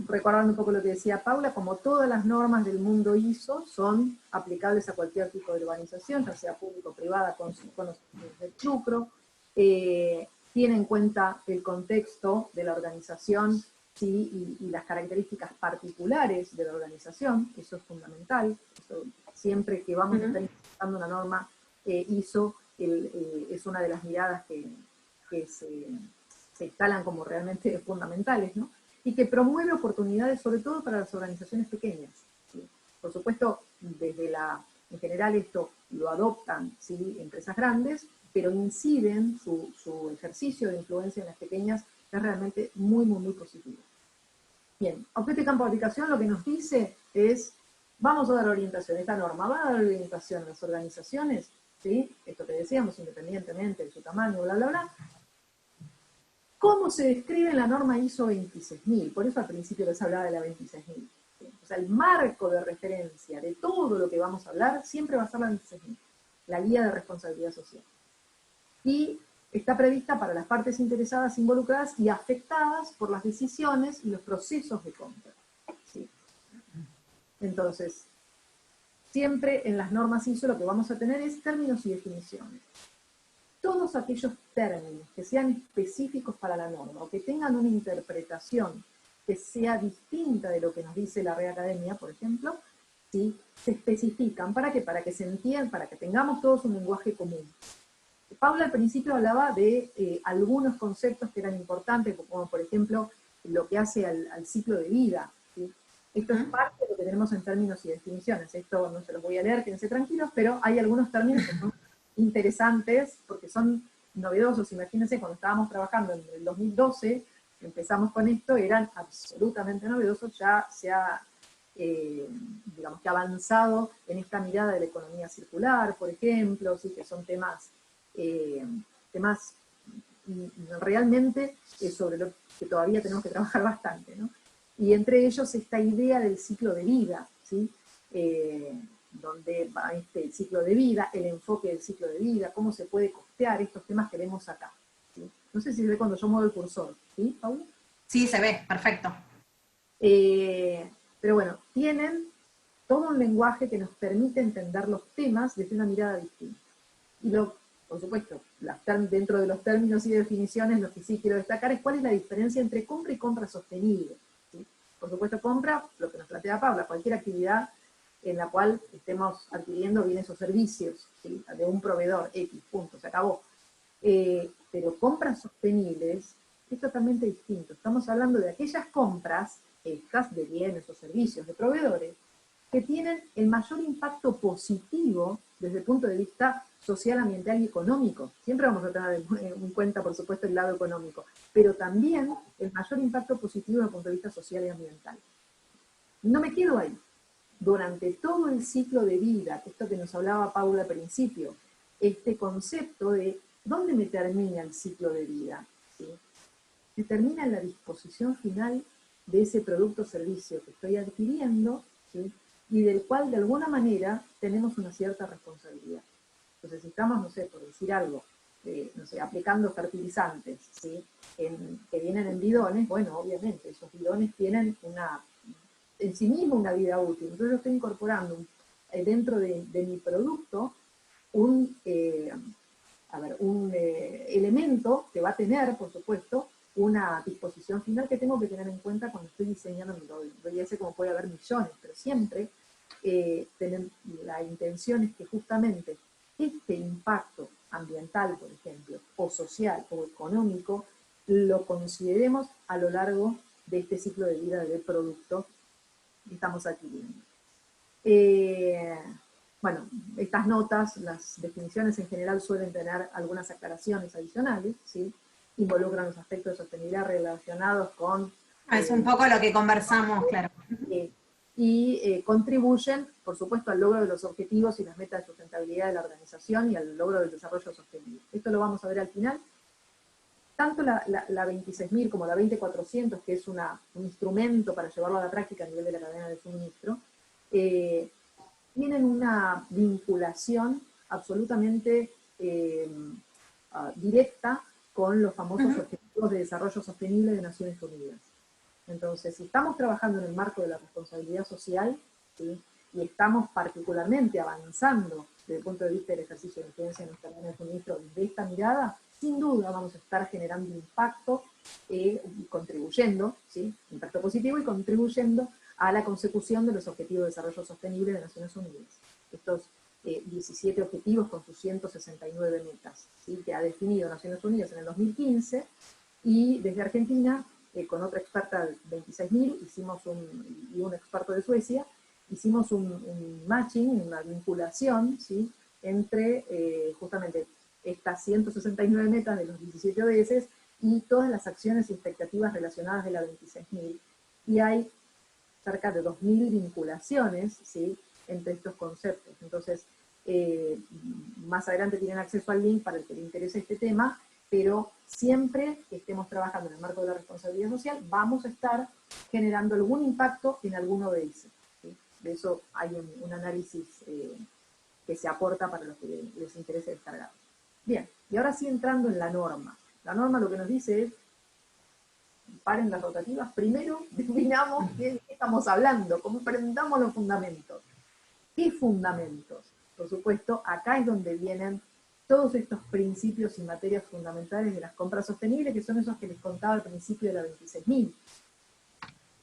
Recordando un poco lo que decía Paula, como todas las normas del mundo ISO son aplicables a cualquier tipo de urbanización, ya sea público o privada, con los fines de lucro, tiene en cuenta el contexto de la organización, ¿sí?, y las características particulares de la organización, eso es fundamental. Eso, siempre que vamos a estar implementando una norma ISO, es una de las miradas que se instalan como realmente fundamentales, ¿no?, y que promueve oportunidades sobre todo para las organizaciones pequeñas, ¿sí? Por supuesto, en general esto lo adoptan, ¿sí?, empresas grandes, pero inciden su ejercicio de influencia en las pequeñas, es realmente muy, muy, muy positivo. Bien, objeto y campo de aplicación lo que nos dice es, vamos a dar orientación, esta norma va a dar orientación a las organizaciones, ¿sí?, esto que decíamos, independientemente de su tamaño, bla, bla, bla, ¿Cómo se describe en la norma ISO 26000? Por eso al principio les hablaba de la 26000. O sea, el marco de referencia de todo lo que vamos a hablar siempre va a ser la 26000, la guía de responsabilidad social. Y está prevista para las partes interesadas, involucradas y afectadas por las decisiones y los procesos de compra. ¿Sí? Entonces, siempre en las normas ISO lo que vamos a tener es términos y definiciones. Todos aquellos términos que sean específicos para la norma o que tengan una interpretación que sea distinta de lo que nos dice la Real Academia, por ejemplo, ¿sí? Se especifican. ¿Para qué? Para que se entienda, para que tengamos todos un lenguaje común. Paula al principio hablaba de algunos conceptos que eran importantes, como por ejemplo lo que hace al ciclo de vida. ¿Sí? Esto es parte de lo que tenemos en términos y definiciones. Esto no se los voy a leer, quédense tranquilos, pero hay algunos términos que son interesantes porque son novedosos. Imagínense, cuando estábamos trabajando en el 2012, empezamos con esto, eran absolutamente novedosos, ya se ha, digamos que avanzado en esta mirada de la economía circular, por ejemplo, ¿sí? Que son temas realmente sobre lo que todavía tenemos que trabajar bastante, ¿no? Y entre ellos esta idea del ciclo de vida, ¿sí? Donde va el ciclo de vida, el enfoque del ciclo de vida, cómo se puede costear estos temas que vemos acá. ¿Sí? No sé si se ve cuando yo muevo el cursor, ¿sí, Paula? Sí, se ve, perfecto. Pero bueno, tienen todo un lenguaje que nos permite entender los temas desde una mirada distinta. Y por supuesto, dentro de los términos y definiciones, lo que sí quiero destacar es cuál es la diferencia entre compra y compra sostenible. ¿Sí? Por supuesto, compra, lo que nos plantea Paula, cualquier actividad en la cual estemos adquiriendo bienes o servicios, ¿sí? De un proveedor X, punto, se acabó. Pero compras sostenibles es totalmente distinto. Estamos hablando de aquellas compras, estas de bienes o servicios de proveedores, que tienen el mayor impacto positivo desde el punto de vista social, ambiental y económico. Siempre vamos a tener en cuenta, por supuesto, el lado económico, pero también el mayor impacto positivo desde el punto de vista social y ambiental. No me quedo ahí. Durante todo el ciclo de vida, esto que nos hablaba Paula al principio, este concepto de ¿dónde me termina el ciclo de vida? ¿Sí? Me termina en la disposición final de ese producto o servicio que estoy adquiriendo, ¿sí? Y del cual de alguna manera tenemos una cierta responsabilidad. Entonces, si estamos, no sé, por decir algo, no sé, aplicando fertilizantes, ¿sí? Que vienen en bidones, bueno, obviamente, esos bidones tienen en sí mismo una vida útil. Entonces yo estoy incorporando dentro de mi producto un elemento que va a tener, por supuesto, una disposición final que tengo que tener en cuenta cuando estoy diseñando mi producto. Ya sé cómo puede haber millones, pero siempre la intención es que justamente este impacto ambiental, por ejemplo, o social o económico, lo consideremos a lo largo de este ciclo de vida del producto que estamos adquiriendo. Bueno, estas notas, las definiciones en general suelen tener algunas aclaraciones adicionales, ¿sí? Involucran los aspectos de sostenibilidad relacionados con... Es un poco lo que conversamos, claro. Y contribuyen, por supuesto, al logro de los objetivos y las metas de sustentabilidad de la organización y al logro del desarrollo sostenible. Esto lo vamos a ver al final. Tanto la 26.000 como la 20.400, que es un instrumento para llevarlo a la práctica a nivel de la cadena de suministro, tienen una vinculación absolutamente directa con los famosos Objetivos de Desarrollo Sostenible de Naciones Unidas. Entonces, si estamos trabajando en el marco de la responsabilidad social, ¿sí? Y estamos particularmente avanzando desde el punto de vista del ejercicio de influencia en nuestra cadena de suministro desde esta mirada, sin duda vamos a estar generando impacto y contribuyendo, ¿sí? Impacto positivo y contribuyendo a la consecución de los Objetivos de Desarrollo Sostenible de Naciones Unidas. Estos 17 objetivos con sus 169 metas, ¿sí? Que ha definido Naciones Unidas en el 2015, y desde Argentina, con otra experta de 26.000, y un experto de Suecia, hicimos un matching, una vinculación, ¿sí? Entre justamente estas 169 metas de los 17 ODS y todas las acciones y expectativas relacionadas de la 26.000. Y hay cerca de 2.000 vinculaciones, ¿sí? Entre estos conceptos. Entonces, más adelante tienen acceso al link para el que le interese este tema, pero siempre que estemos trabajando en el marco de la responsabilidad social, vamos a estar generando algún impacto en alguno de esos. ¿Sí? De eso hay un análisis que se aporta para los que les interese descargar. Bien, y ahora sí entrando en la norma. La norma lo que nos dice es, paren las rotativas, primero definamos qué estamos hablando, comprendamos los fundamentos. ¿Qué fundamentos? Por supuesto, acá es donde vienen todos estos principios y materias fundamentales de las compras sostenibles, que son esos que les contaba al principio de la 26.000.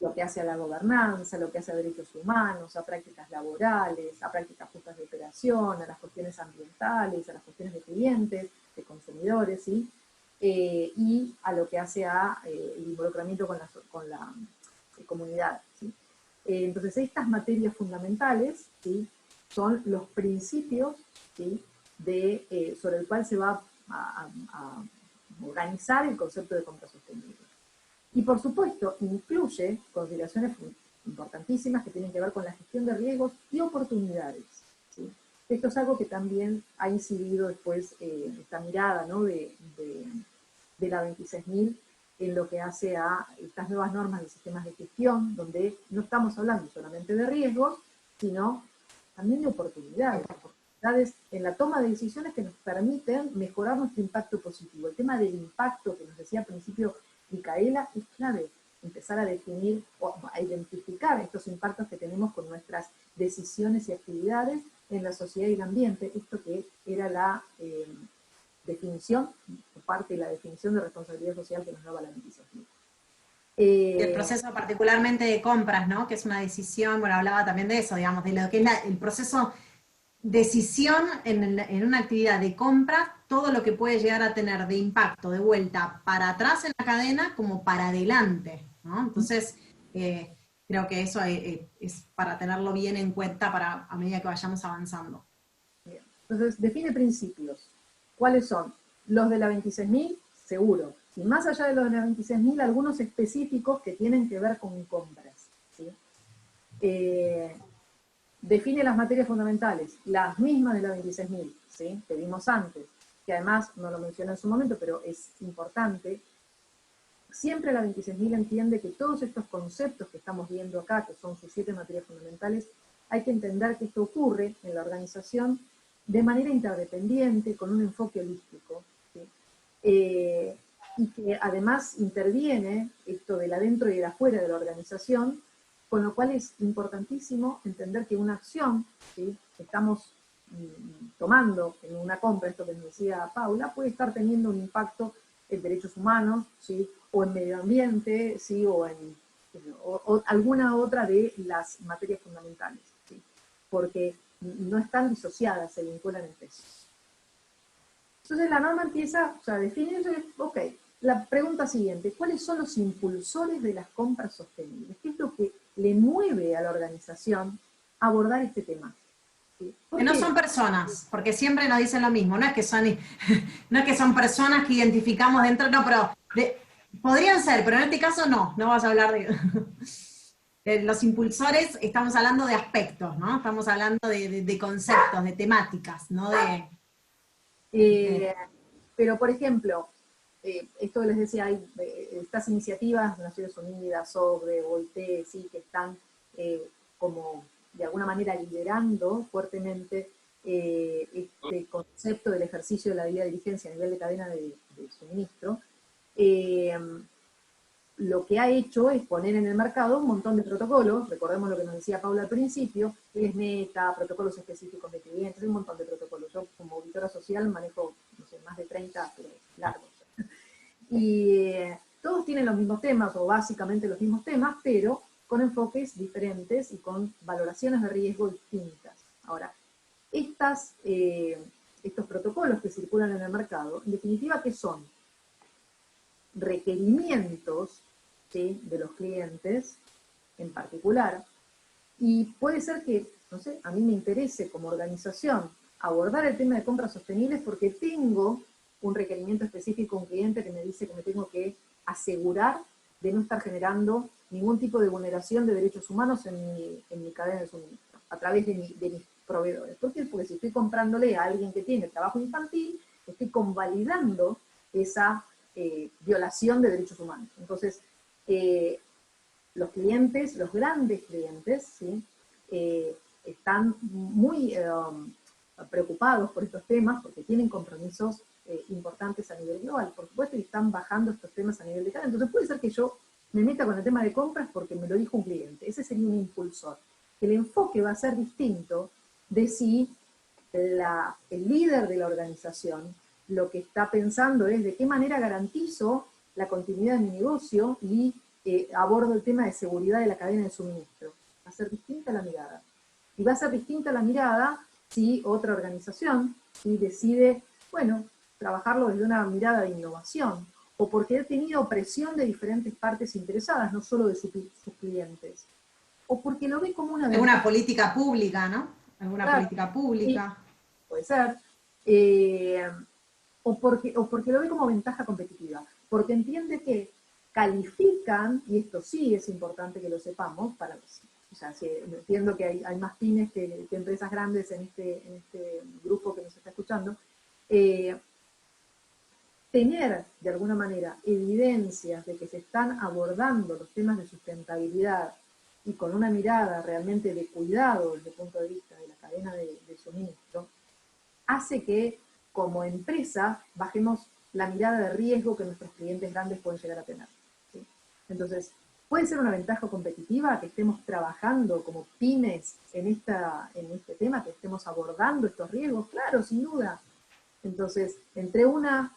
Lo que hace a la gobernanza, lo que hace a derechos humanos, a prácticas laborales, a prácticas justas de operación, a las cuestiones ambientales, a las cuestiones de clientes, de consumidores, ¿sí? Y a lo que hace a el involucramiento con la comunidad, ¿sí? Entonces, estas materias fundamentales, ¿sí?, son los principios, ¿sí?, sobre el cual se va a organizar el concepto de compra sostenible. Y por supuesto, incluye consideraciones importantísimas que tienen que ver con la gestión de riesgos y oportunidades, ¿sí? Esto es algo que también ha incidido después esta mirada, ¿no?, de la 26.000 en lo que hace a estas nuevas normas de sistemas de gestión, donde no estamos hablando solamente de riesgos, sino también de oportunidades en la toma de decisiones que nos permiten mejorar nuestro impacto positivo. El tema del impacto que nos decía al principio Micaela es clave, empezar a definir o a identificar estos impactos que tenemos con nuestras decisiones y actividades en la sociedad y el ambiente. Esto que era la definición, parte de la definición de responsabilidad social que nos daba la 26.000. El proceso particularmente de compras, ¿no? Que es una decisión, bueno, hablaba también de eso, digamos, de lo que es el proceso decisión en una actividad de compra, todo lo que puede llegar a tener de impacto de vuelta para atrás en la cadena como para adelante, ¿no? Entonces, creo que eso es para tenerlo bien en cuenta a medida que vayamos avanzando. Bien. Entonces, define principios. ¿Cuáles son? Los de la 26.000, seguro. Y más allá de los de la 26.000, algunos específicos que tienen que ver con compras, ¿sí? Define las materias fundamentales, las mismas de la 26.000, ¿sí?, que vimos antes, que además, no lo mencioné en su momento, pero es importante. Siempre la 26.000 entiende que todos estos conceptos que estamos viendo acá, que son sus 7 materias fundamentales, hay que entender que esto ocurre en la organización de manera interdependiente, con un enfoque holístico, ¿sí? Y que además interviene esto del adentro y del afuera de la organización, con lo cual es importantísimo entender que una acción, ¿sí?, que estamos tomando en una compra, esto que nos decía Paula, puede estar teniendo un impacto en derechos humanos, ¿sí?, o en medio ambiente, ¿sí?, o alguna otra de las materias fundamentales, ¿sí?, porque no están disociadas, se vinculan entre sí. Entonces la norma empieza, o sea, define eso, ok, la pregunta siguiente, ¿cuáles son los impulsores de las compras sostenibles? ¿Qué es lo que le mueve a la organización a abordar este tema? ¿Sí? Que no son personas, porque siempre nos dicen lo mismo, no es que son personas que identificamos dentro, no, pero podrían ser, pero en este caso no vas a hablar de los impulsores, estamos hablando de aspectos, ¿no? Estamos hablando de conceptos, de temáticas, ¿no? Pero, por ejemplo, esto les decía, hay estas iniciativas de Naciones Unidas, sobre OIT, sí, que están como de alguna manera liderando fuertemente este concepto del ejercicio de la debida diligencia a nivel de cadena de suministro. Lo que ha hecho es poner en el mercado un montón de protocolos, recordemos lo que nos decía Paula al principio, el meta, protocolos específicos de clientes, un montón de protocolos. Yo como auditora social manejo, no sé, más de 30, pero largos. Y todos tienen los mismos temas, o básicamente los mismos temas, pero con enfoques diferentes y con valoraciones de riesgo distintas. Ahora, estos protocolos que circulan en el mercado, en definitiva, ¿qué son? Requerimientos, ¿sí?, de los clientes en particular, y puede ser que, no sé, a mí me interese como organización abordar el tema de compras sostenibles porque tengo un requerimiento específico, un cliente que me dice que me tengo que asegurar de no estar generando ningún tipo de vulneración de derechos humanos en mi cadena de suministro, a través de mis proveedores. ¿Por qué? Porque si estoy comprándole a alguien que tiene trabajo infantil, estoy convalidando esa violación de derechos humanos. Entonces, los clientes, los grandes clientes, ¿sí? Están muy preocupados por estos temas porque tienen compromisos importantes a nivel global, por supuesto, y están bajando estos temas a nivel de cada. Entonces puede ser que yo me meta con el tema de compras porque me lo dijo un cliente, ese sería un impulsor. El enfoque va a ser distinto de si el líder de la organización lo que está pensando es de qué manera garantizo la continuidad de mi negocio y abordo el tema de seguridad de la cadena de suministro. Va a ser distinta la mirada. Y va a ser distinta la mirada si otra organización decide, bueno, trabajarlo desde una mirada de innovación, o porque he tenido presión de diferentes partes interesadas, no solo de sus clientes, o porque lo ve como una... Alguna política pública, ¿no? Alguna política pública. Sí, puede ser. O porque lo ve como ventaja competitiva, porque entiende que califican, y esto sí es importante que lo sepamos, o sea, entiendo que hay más pymes que empresas grandes en este grupo que nos está escuchando, tener de alguna manera evidencias de que se están abordando los temas de sustentabilidad y con una mirada realmente de cuidado desde el punto de vista de la cadena de suministro, hace que como empresa bajemos la mirada de riesgo que nuestros clientes grandes pueden llegar a tener, ¿sí? Entonces, ¿puede ser una ventaja competitiva que estemos trabajando como pymes en este tema, que estemos abordando estos riesgos? Claro, sin duda. Entonces, entre un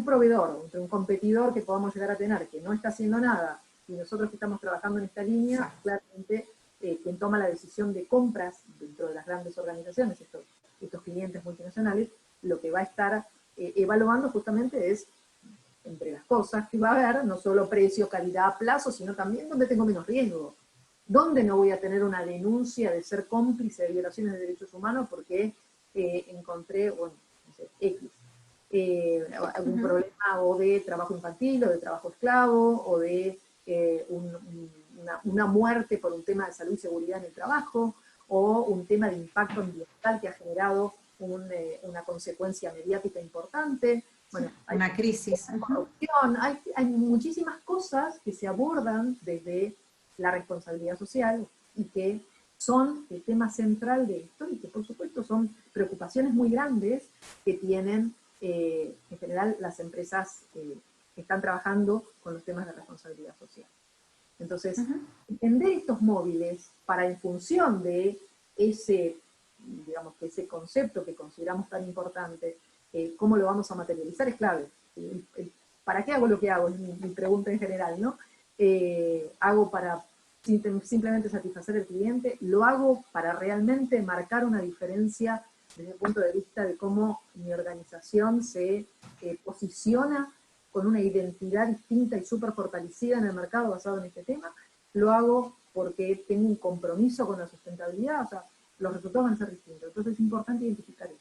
proveedor, entre un competidor que podamos llegar a tener que no está haciendo nada, y nosotros que estamos trabajando en esta línea, claramente quien toma la decisión de compras dentro de las grandes organizaciones, estos clientes multinacionales, lo que va a estar evaluando justamente es, entre las cosas que va a haber, no solo precio, calidad, plazo, sino también dónde tengo menos riesgo, dónde no voy a tener una denuncia de ser cómplice de violaciones de derechos humanos porque encontré, bueno, no sé, X, algún problema o de trabajo infantil, o de trabajo esclavo, o de una muerte por un tema de salud y seguridad en el trabajo, o un tema de impacto ambiental que ha generado una consecuencia mediática importante. Bueno, hay una crisis. Corrupción, hay muchísimas cosas que se abordan desde la responsabilidad social y que son el tema central de esto y que por supuesto son preocupaciones muy grandes que tienen en general las empresas que están trabajando con los temas de responsabilidad social. Entonces, entender estos móviles para en función de ese concepto que consideramos tan importante, cómo lo vamos a materializar es clave. ¿Para qué hago lo que hago? Es mi pregunta en general, ¿no? ¿Hago para simplemente satisfacer al cliente? ¿Lo hago para realmente marcar una diferencia desde el punto de vista de cómo mi organización se posiciona con una identidad distinta y súper fortalecida en el mercado basado en este tema? ¿Lo hago porque tengo un compromiso con la sustentabilidad? O sea, los resultados van a ser distintos. Entonces es importante identificar eso.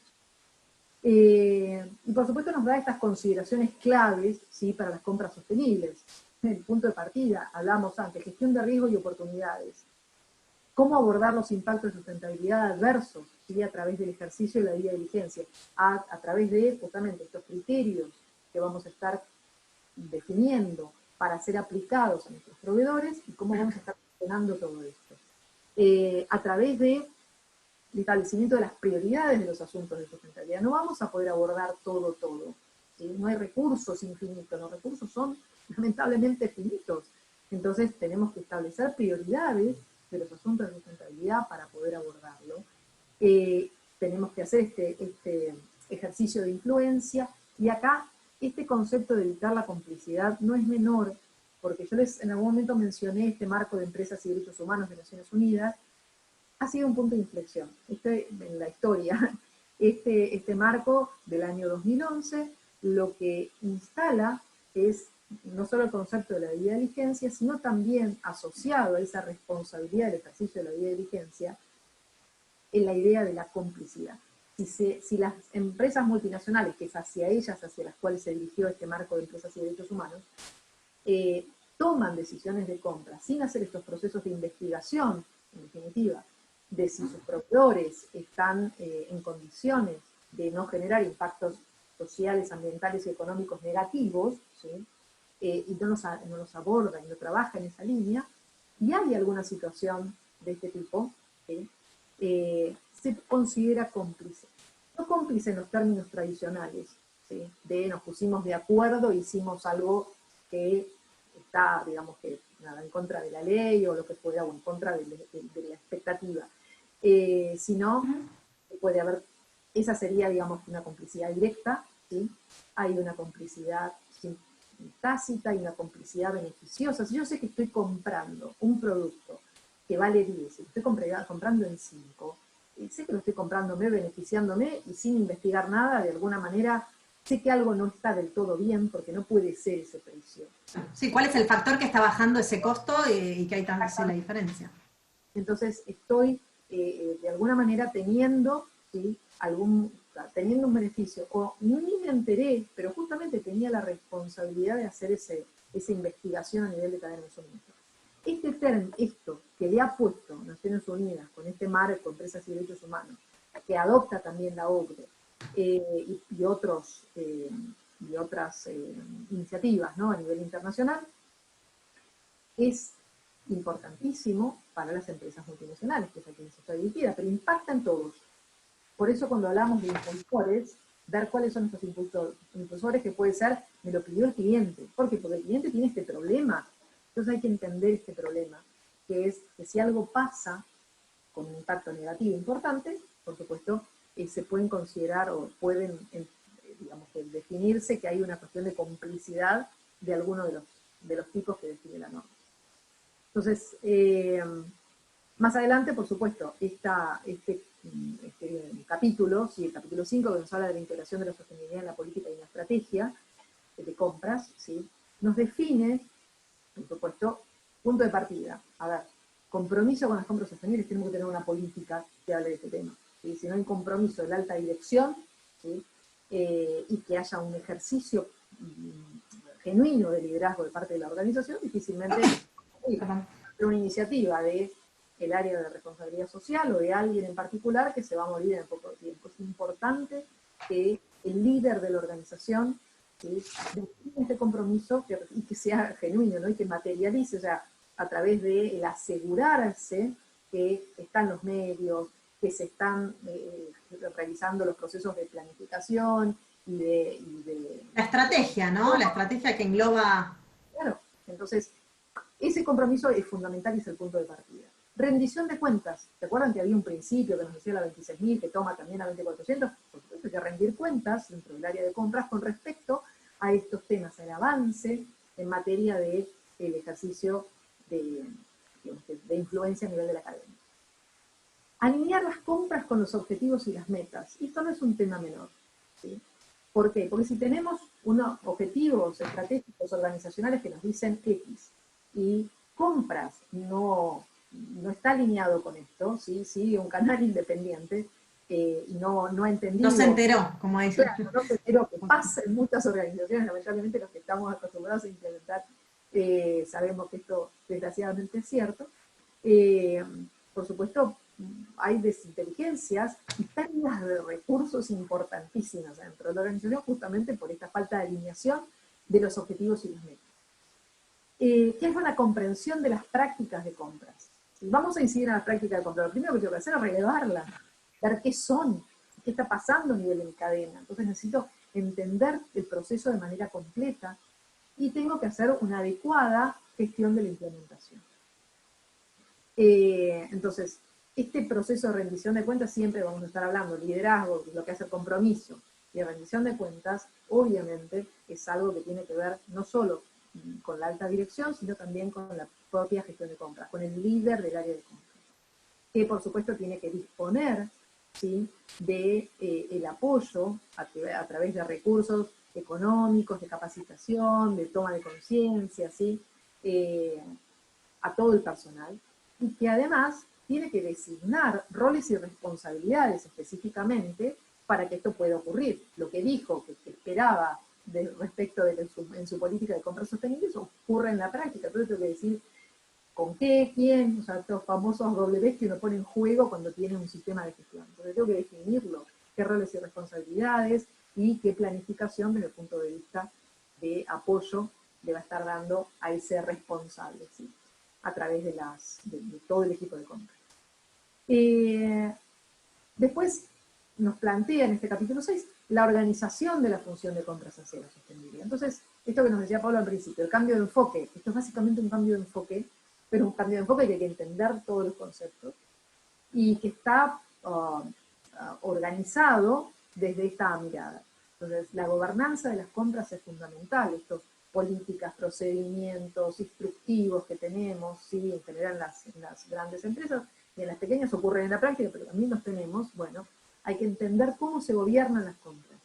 Y por supuesto nos da estas consideraciones claves, ¿sí?, para las compras sostenibles. En el punto de partida, hablamos antes, gestión de riesgo y oportunidades. ¿Cómo abordar los impactos de sustentabilidad adversos, ¿sí?, a través del ejercicio de la due diligencia? A través de justamente estos criterios que vamos a estar definiendo para ser aplicados a nuestros proveedores y cómo vamos a estar gestionando todo esto. A través de el establecimiento de las prioridades de los asuntos de sustentabilidad. No vamos a poder abordar todo, ¿sí? No hay recursos infinitos, los recursos son lamentablemente finitos. Entonces tenemos que establecer prioridades de los asuntos de sustentabilidad para poder abordarlo. Tenemos que hacer este ejercicio de influencia, y acá este concepto de evitar la complicidad no es menor, porque yo en algún momento mencioné este marco de empresas y derechos humanos de Naciones Unidas. Ha sido un punto de inflexión en la historia. Este marco del año 2011 lo que instala es no solo el concepto de la debida diligencia, sino también asociado a esa responsabilidad del ejercicio de la debida diligencia, en la idea de la complicidad. Si las empresas multinacionales, que es hacia ellas, hacia las cuales se dirigió este marco de empresas y derechos humanos, toman decisiones de compra sin hacer estos procesos de investigación, en definitiva, de si sus proveedores están en condiciones de no generar impactos sociales, ambientales y económicos negativos, ¿sí? Y no los aborda y no trabaja en esa línea, y hay alguna situación de este tipo, ¿sí? Se considera cómplice. No cómplice en los términos tradicionales, ¿sí? De nos pusimos de acuerdo e hicimos algo que está, digamos, que nada, en contra de la ley o lo que fuera, o en contra de la expectativa. Sino, puede haber, esa sería, digamos, una complicidad directa, ¿sí? Hay una complicidad, ¿sí?, tácita y una complicidad beneficiosa. Si yo sé que estoy comprando un producto que vale 10, y lo estoy comprando en 5, y sé que lo estoy comprándome, beneficiándome, y sin investigar nada, de alguna manera, sé que algo no está del todo bien, porque no puede ser ese precio. Sí, ¿cuál es el factor que está bajando ese costo y que hay tan la diferencia? Entonces estoy, de alguna manera, teniendo, ¿sí?, teniendo un beneficio, o ni me enteré, pero justamente tenía la responsabilidad de hacer esa investigación a nivel de cadena de suministro. Esto que le ha puesto Naciones Unidas con este marco, Empresas y Derechos Humanos, que adopta también la OCDE, y otras iniciativas, ¿no?, a nivel internacional, es importantísimo para las empresas multinacionales, que es a quienes está dirigida, pero impacta en todos. Por eso cuando hablamos de impulsores, ver cuáles son estos impulsores, que puede ser, me lo pidió el cliente. ¿Por qué? Porque el cliente tiene este problema. Entonces hay que entender este problema, que es que si algo pasa con un impacto negativo importante, por supuesto, se pueden considerar o pueden, digamos, definirse que hay una cuestión de complicidad de alguno de los tipos que define la norma. Entonces, más adelante, por supuesto, este capítulo, sí, el capítulo 5, que nos habla de la integración de la sostenibilidad en la política y en la estrategia de compras, ¿sí?, nos define, por supuesto, punto de partida. A ver, compromiso con las compras sostenibles, tenemos que tener una política que hable de este tema, ¿sí? Si no hay compromiso de la alta dirección, ¿sí?, y que haya un ejercicio genuino de liderazgo de parte de la organización, difícilmente una iniciativa de el área de responsabilidad social o de alguien en particular que se va a morir en poco tiempo. Es importante que el líder de la organización, ¿sí?, define este compromiso y que sea genuino, ¿no?, y que materialice, o sea, a través de el asegurarse que están los medios, que se están realizando los procesos de planificación y de... La estrategia, ¿no? La estrategia que engloba... Claro, entonces, ese compromiso es fundamental y es el punto de partida. Rendición de cuentas. ¿Se acuerdan que había un principio que nos decía la 26.000, que toma también la 2400? Por supuesto, hay que rendir cuentas dentro del área de compras con respecto a estos temas, al avance en materia del ejercicio de influencia a nivel de la cadena. Alinear las compras con los objetivos y las metas. Esto no es un tema menor, ¿sí? ¿Por qué? Porque si tenemos unos objetivos estratégicos organizacionales que nos dicen X, y compras no está alineado con esto, ¿sí? Sigue un canal independiente, y no ha entendido... No se enteró, como dice. Claro, no se enteró, que pasa en muchas organizaciones, lamentablemente los que estamos acostumbrados a implementar, sabemos que esto desgraciadamente es cierto. Por supuesto, hay desinteligencias y pérdidas de recursos importantísimas dentro de la organización, justamente por esta falta de alineación de los objetivos y las metas. ¿Qué es la comprensión de las prácticas de compras? Si vamos a incidir en las prácticas de compras, lo primero que tengo que hacer es relevarlas, ver qué son, qué está pasando a nivel de mi cadena. Entonces necesito entender el proceso de manera completa y tengo que hacer una adecuada gestión de la implementación. Entonces, este proceso de rendición de cuentas siempre vamos a estar hablando, liderazgo, lo que hace el compromiso, y rendición de cuentas, obviamente, es algo que tiene que ver no solo con la alta dirección, sino también con la propia gestión de compras, con el líder del área de compras, que por supuesto tiene que disponer, ¿sí?, de el apoyo a través de recursos económicos, de capacitación, de toma de conciencia, ¿sí?, a todo el personal, y que además tiene que designar roles y responsabilidades específicamente para que esto pueda ocurrir. Lo que dijo, que esperaba respecto de en su política de compras sostenibles, ocurre en la práctica. Entonces tengo que decir con qué, quién, o sea, estos famosos Ws que uno pone en juego cuando tiene un sistema de gestión. Entonces tengo que definirlo, qué roles y responsabilidades, y qué planificación desde el punto de vista de apoyo le va a estar dando a ese responsable, ¿sí? A través de todo el equipo de compra. Después nos plantea en este capítulo 6 la organización de la función de compras hacia la sostenibilidad. Entonces, esto que nos decía Pablo al principio, el cambio de enfoque, esto es básicamente un cambio de enfoque, pero un cambio de enfoque que hay que entender todos los conceptos, y que está organizado desde esta mirada. Entonces, la gobernanza de las compras es fundamental, estos políticas, procedimientos, instructivos que tenemos, ¿sí? En general en las grandes empresas, y en las pequeñas ocurren en la práctica, pero también los tenemos. Bueno, hay que entender cómo se gobiernan las compras.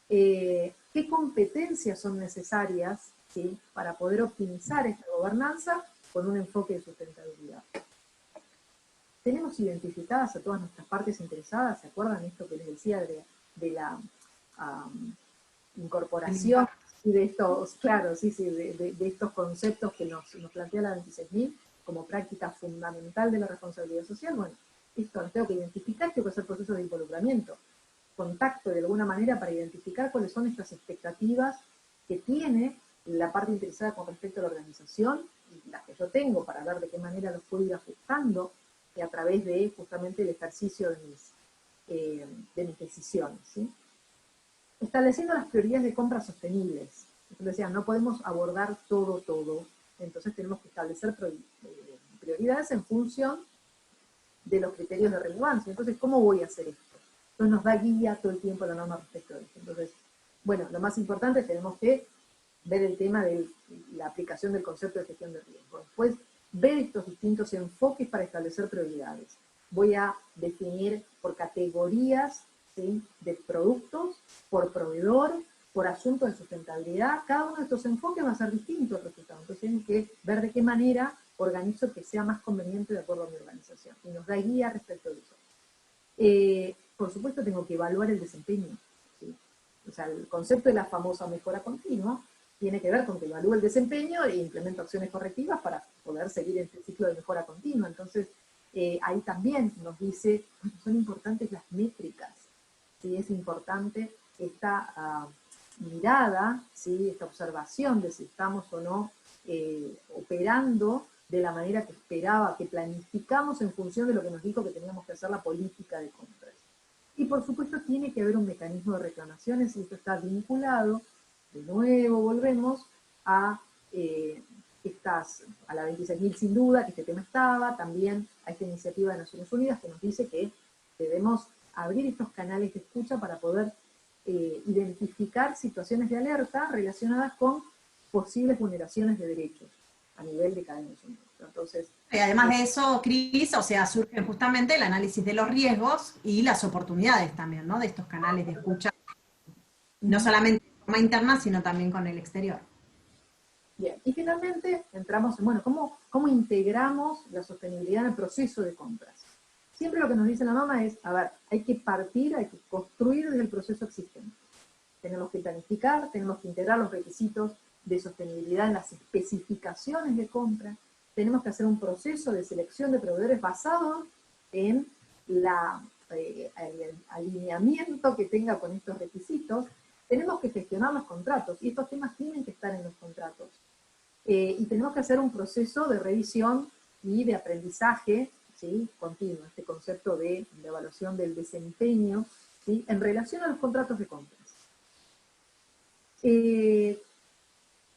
¿Qué competencias son necesarias, ¿sí? Para poder optimizar esta gobernanza con un enfoque de sustentabilidad? Tenemos identificadas a todas nuestras partes interesadas, ¿se acuerdan esto que les decía de la incorporación y de estos, claro, sí, de estos conceptos que nos plantea la 26.000 como práctica fundamental de la responsabilidad social? Bueno, esto lo tengo que identificar, tengo que hacer procesos de involucramiento, contacto de alguna manera para identificar cuáles son estas expectativas que tiene la parte interesada con respecto a la organización, y las que yo tengo para ver de qué manera los puedo ir ajustando a través de justamente el ejercicio de mis decisiones, ¿sí? Estableciendo las prioridades de compras sostenibles. Entonces decía, no podemos abordar todo, entonces tenemos que establecer prioridades en función de los criterios de relevancia. Entonces, ¿cómo voy a hacer esto? Entonces nos da guía todo el tiempo la norma respecto de esto. Entonces, bueno, lo más importante, tenemos que ver el tema de la aplicación del concepto de gestión de riesgo. Después, ver estos distintos enfoques para establecer prioridades. Voy a definir por categorías, ¿sí? De productos, por proveedor, por asuntos de sustentabilidad. Cada uno de estos enfoques va a ser distinto el resultado. Entonces tengo que ver de qué manera organizo que sea más conveniente de acuerdo a mi organización. Y nos da guía respecto de eso. Por supuesto tengo que evaluar el desempeño, ¿sí? O sea, el concepto de la famosa mejora continua tiene que ver con que evalúo el desempeño e implemento acciones correctivas para poder seguir este ciclo de mejora continua. Entonces, ahí también nos dice, bueno, son importantes las métricas, ¿sí? Es importante esta mirada, ¿sí? Esta observación de si estamos o no operando de la manera que esperaba, que planificamos en función de lo que nos dijo que teníamos que hacer la política de compras. Y por supuesto tiene que haber un mecanismo de reclamaciones, y esto está vinculado, de nuevo volvemos a la 26.000 sin duda, que este tema estaba, también a esta iniciativa de Naciones Unidas que nos dice que debemos abrir estos canales de escucha para poder identificar situaciones de alerta relacionadas con posibles vulneraciones de derechos a nivel de cadena de suministro. Entonces, además de eso, Cris, o sea, surge justamente el análisis de los riesgos y las oportunidades también, ¿no? De estos canales de escucha, no solamente de forma interna, sino también con el exterior. Bien, y finalmente entramos en, bueno, ¿cómo integramos la sostenibilidad en el proceso de compras? Siempre lo que nos dice la norma es, a ver, hay que construir desde el proceso existente. Tenemos que planificar, tenemos que integrar los requisitos de sostenibilidad en las especificaciones de compra, tenemos que hacer un proceso de selección de proveedores basado en el alineamiento que tenga con estos requisitos, tenemos que gestionar los contratos, y estos temas tienen que estar en los contratos. Y tenemos que hacer un proceso de revisión y de aprendizaje, ¿sí? Continuo, este concepto de evaluación del desempeño, ¿sí? En relación a los contratos de compras.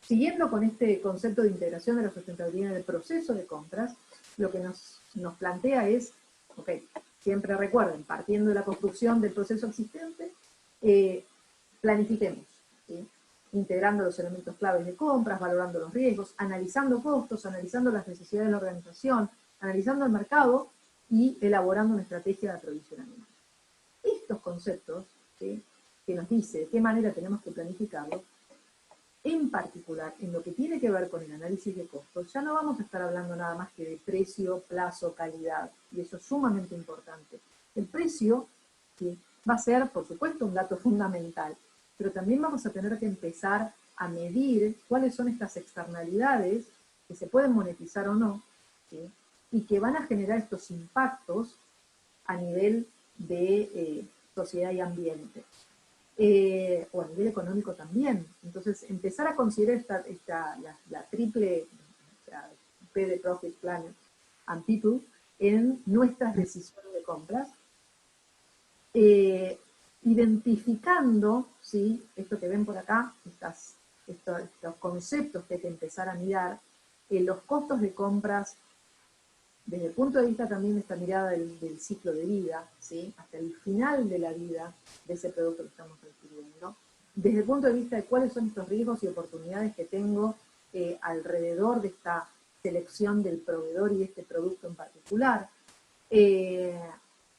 Siguiendo con este concepto de integración de la sustentabilidad en el proceso de compras, lo que nos plantea es, ok, siempre recuerden, partiendo de la construcción del proceso existente, planifiquemos, ¿sí? Integrando los elementos claves de compras, valorando los riesgos, analizando costos, analizando las necesidades de la organización, analizando el mercado y elaborando una estrategia de aprovisionamiento. Estos conceptos, ¿sí? Que nos dice de qué manera tenemos que planificarlo, en particular, en lo que tiene que ver con el análisis de costos, ya no vamos a estar hablando nada más que de precio, plazo, calidad, y eso es sumamente importante. El precio, ¿sí? Va a ser, por supuesto, un dato fundamental, pero también vamos a tener que empezar a medir cuáles son estas externalidades que se pueden monetizar o no, ¿sí? Y que van a generar estos impactos a nivel de sociedad y ambiente. o a nivel económico también. Entonces, empezar a considerar la triple, o sea, P de Profit, Planet and People, en nuestras decisiones de compras, identificando, ¿sí?, esto que ven por acá, estos conceptos que hay que empezar a mirar, los costos de compras, desde el punto de vista también de esta mirada del ciclo de vida, ¿sí?, hasta el final de la vida de ese producto que estamos adquiriendo, desde el punto de vista de cuáles son estos riesgos y oportunidades que tengo alrededor de esta selección del proveedor y de este producto en particular,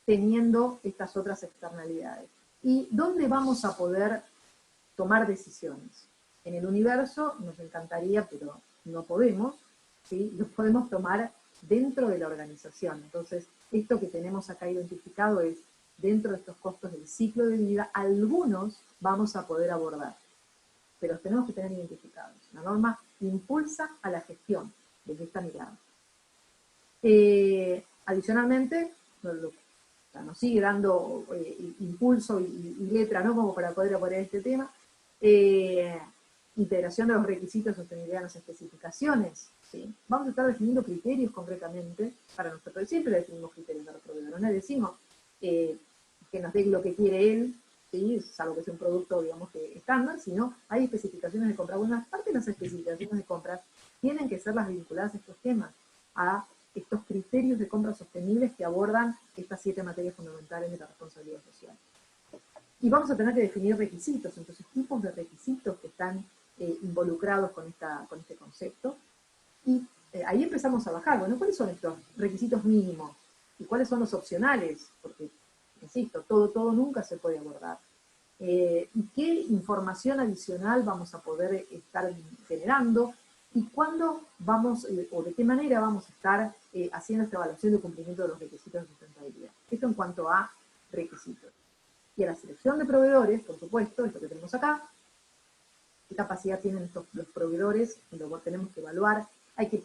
teniendo estas otras externalidades. ¿Y dónde vamos a poder tomar decisiones? En el universo nos encantaría, pero no podemos, ¿sí?, los podemos tomar dentro de la organización. Entonces, esto que tenemos acá identificado es, dentro de estos costos del ciclo de vida, algunos vamos a poder abordar, pero los tenemos que tener identificados. La norma impulsa a la gestión desde esta mirada. Adicionalmente, nos sigue dando impulso y letra, ¿no?, como para poder poner este tema. Integración de los requisitos de sostenibilidad en las especificaciones, ¿sí? Vamos a estar definiendo criterios concretamente para nuestro proveedor. Siempre definimos criterios para los proveedores, no le decimos que nos dé lo que quiere él, ¿sí?, salvo que sea un producto, digamos, que estándar, sino hay especificaciones de compra. Bueno, parte de las especificaciones de compra tienen que ser las vinculadas a estos temas, a estos criterios de compra sostenibles que abordan estas 7 materias fundamentales de la responsabilidad social. Y vamos a tener que definir requisitos, entonces tipos de requisitos que están involucrados con este concepto, y ahí empezamos a bajar. Bueno, ¿cuáles son estos requisitos mínimos? ¿Y cuáles son los opcionales? Porque, insisto, todo nunca se puede abordar. ¿Y qué información adicional vamos a poder estar generando? ¿Y cuándo vamos, o de qué manera vamos a estar haciendo esta evaluación de cumplimiento de los requisitos de sustentabilidad? Esto en cuanto a requisitos. Y a la selección de proveedores, por supuesto, esto que tenemos acá, qué capacidad tienen los proveedores, lo tenemos que evaluar, hay que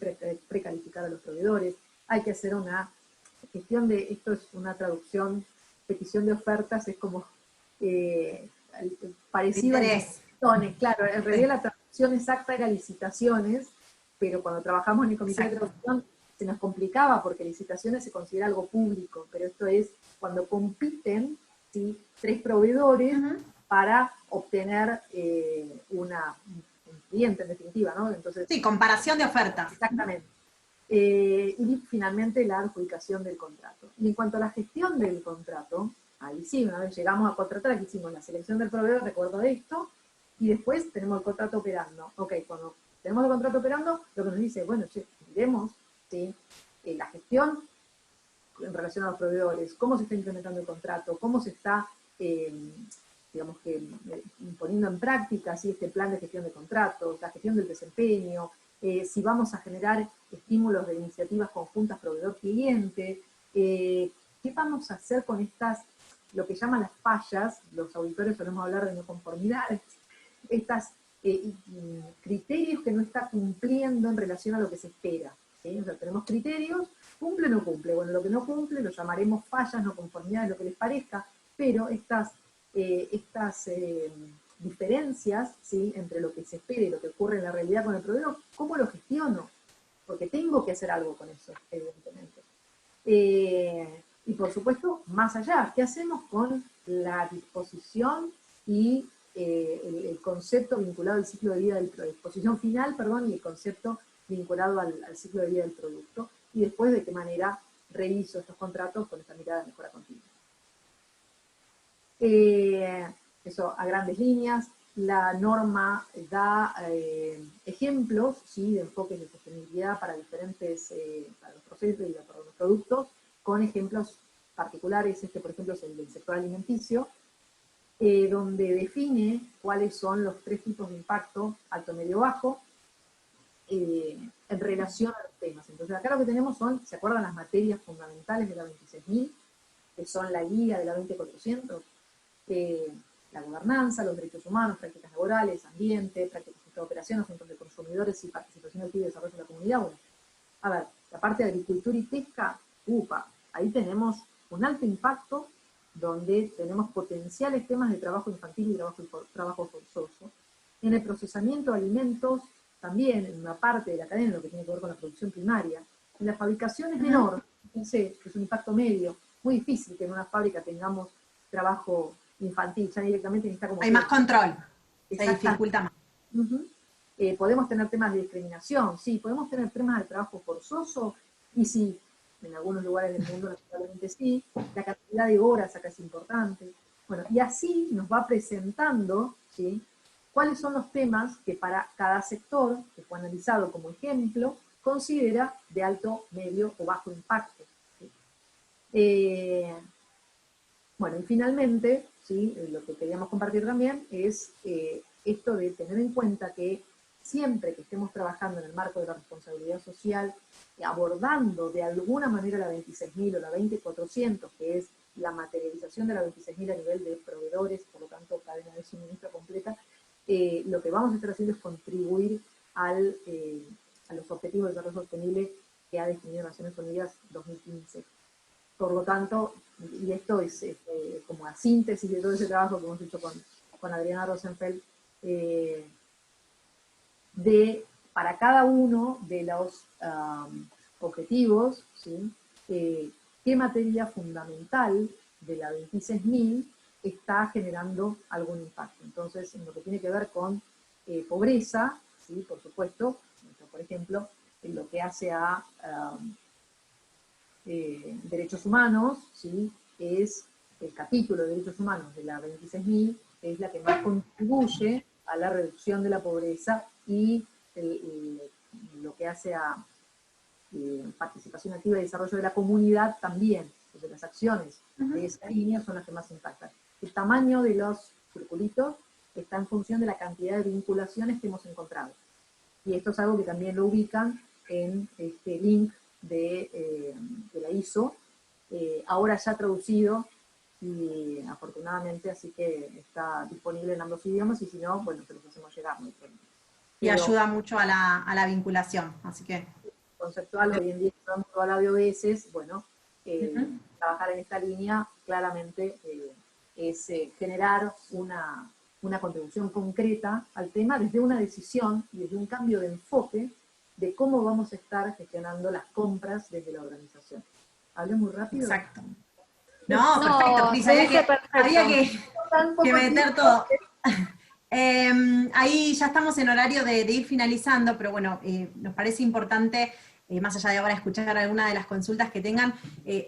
precalificar a los proveedores, hay que hacer una gestión de, esto es una traducción, petición de ofertas, es como parecido a licitaciones, claro, en realidad la traducción exacta era licitaciones, pero cuando trabajamos en el comité de traducción se nos complicaba porque licitaciones se considera algo público, pero esto es cuando compiten, ¿sí?, 3 proveedores para obtener un cliente en definitiva, ¿no? Entonces, sí, comparación de ofertas. Exactamente. Y finalmente la adjudicación del contrato. Y en cuanto a la gestión del contrato, ahí sí, una vez llegamos a contratar, aquí hicimos la selección del proveedor, recuerdo de esto, y después tenemos el contrato operando. Ok, cuando tenemos el contrato operando, lo que nos dice, bueno, miremos, ¿sí?, la gestión en relación a los proveedores, cómo se está implementando el contrato, cómo se está, digamos que, poniendo en práctica, ¿sí?, este plan de gestión de contratos, la gestión del desempeño, si vamos a generar estímulos de iniciativas conjuntas proveedor-cliente, qué vamos a hacer con estas, lo que llaman las fallas, los auditores solemos hablar de no conformidades, estas criterios que no está cumpliendo en relación a lo que se espera, ¿sí? O sea, tenemos criterios, cumple o no cumple, bueno, lo que no cumple lo llamaremos fallas, no conformidades, lo que les parezca, pero estas diferencias, ¿sí?, entre lo que se espera y lo que ocurre en la realidad con el proveedor, ¿cómo lo gestiono? Porque tengo que hacer algo con eso, evidentemente. Y por supuesto, más allá, ¿qué hacemos con la disposición y el concepto vinculado al ciclo de vida del producto? Disposición final, perdón, y el concepto vinculado al ciclo de vida del producto, y después de qué manera reviso estos contratos con esta mirada de mejora continua. Eso a grandes líneas. La norma da ejemplos, ¿sí?, de enfoques de sostenibilidad para diferentes, para los procesos y para los productos, con ejemplos particulares. Este, por ejemplo, es el del sector alimenticio, donde define cuáles son los 3 tipos de impacto, alto, medio, bajo, en relación a los temas. Entonces acá lo que tenemos son, ¿se acuerdan las materias fundamentales de la 26.000? Que son la guía de la 20.400, la gobernanza, los derechos humanos, prácticas laborales, ambiente, prácticas de operación, asuntos de consumidores y participación activa y desarrollo de la comunidad. Bueno, a ver, la parte de agricultura y pesca, ahí tenemos un alto impacto donde tenemos potenciales temas de trabajo infantil y trabajo forzoso. En el procesamiento de alimentos, también en una parte de la cadena, lo que tiene que ver con la producción primaria. En la fabricación es menor, fíjense, es un impacto medio, muy difícil que en una fábrica tengamos trabajo infantil, ya directamente está como... Hay más control, se Exactamente. dificulta más. Podemos tener temas de discriminación, sí, podemos tener temas de trabajo forzoso, y sí, en algunos lugares del mundo naturalmente sí, la cantidad de horas acá es importante. Bueno, y así nos va presentando, ¿sí?, cuáles son los temas que para cada sector, que fue analizado como ejemplo, considera de alto, medio o bajo impacto. ¿Sí? Bueno, y finalmente, ¿sí?, lo que queríamos compartir también es esto de tener en cuenta que siempre que estemos trabajando en el marco de la responsabilidad social, abordando de alguna manera la 26.000 o la 20.400, que es la materialización de la 26.000 a nivel de proveedores, por lo tanto cadena de suministro completa, lo que vamos a estar haciendo es contribuir a los objetivos de desarrollo sostenible que ha definido Naciones Unidas 2015. Por lo tanto, y esto es como la síntesis de todo ese trabajo que hemos hecho con Adriana Rosenfeld, para cada uno de los objetivos, ¿sí?, qué materia fundamental de la 26.000 está generando algún impacto. Entonces, en lo que tiene que ver con pobreza, ¿sí?, por supuesto, por ejemplo, en lo que hace a derechos humanos, ¿sí?, es el capítulo de derechos humanos de la 26.000, es la que más contribuye a la reducción de la pobreza y lo que hace a participación activa y desarrollo de la comunidad también. Entonces las acciones de esa línea son las que más impactan. El tamaño de los circulitos está en función de la cantidad de vinculaciones que hemos encontrado. Y esto es algo que también lo ubican en este link de la ISO, ahora ya traducido, y afortunadamente así que está disponible en ambos idiomas, y si no, bueno, se los hacemos llegar. Y ayuda mucho a la vinculación, así que... Conceptual, hoy en día estamos toda la BOS, bueno, trabajar en esta línea claramente es generar una contribución concreta al tema desde una decisión y desde un cambio de enfoque de cómo vamos a estar gestionando las compras desde la organización. ¿Hablé muy rápido? Exacto. No, perfecto, Cris, había que meter todo. Ahí ya estamos en horario de ir finalizando, pero bueno, nos parece importante, más allá de ahora escuchar alguna de las consultas que tengan,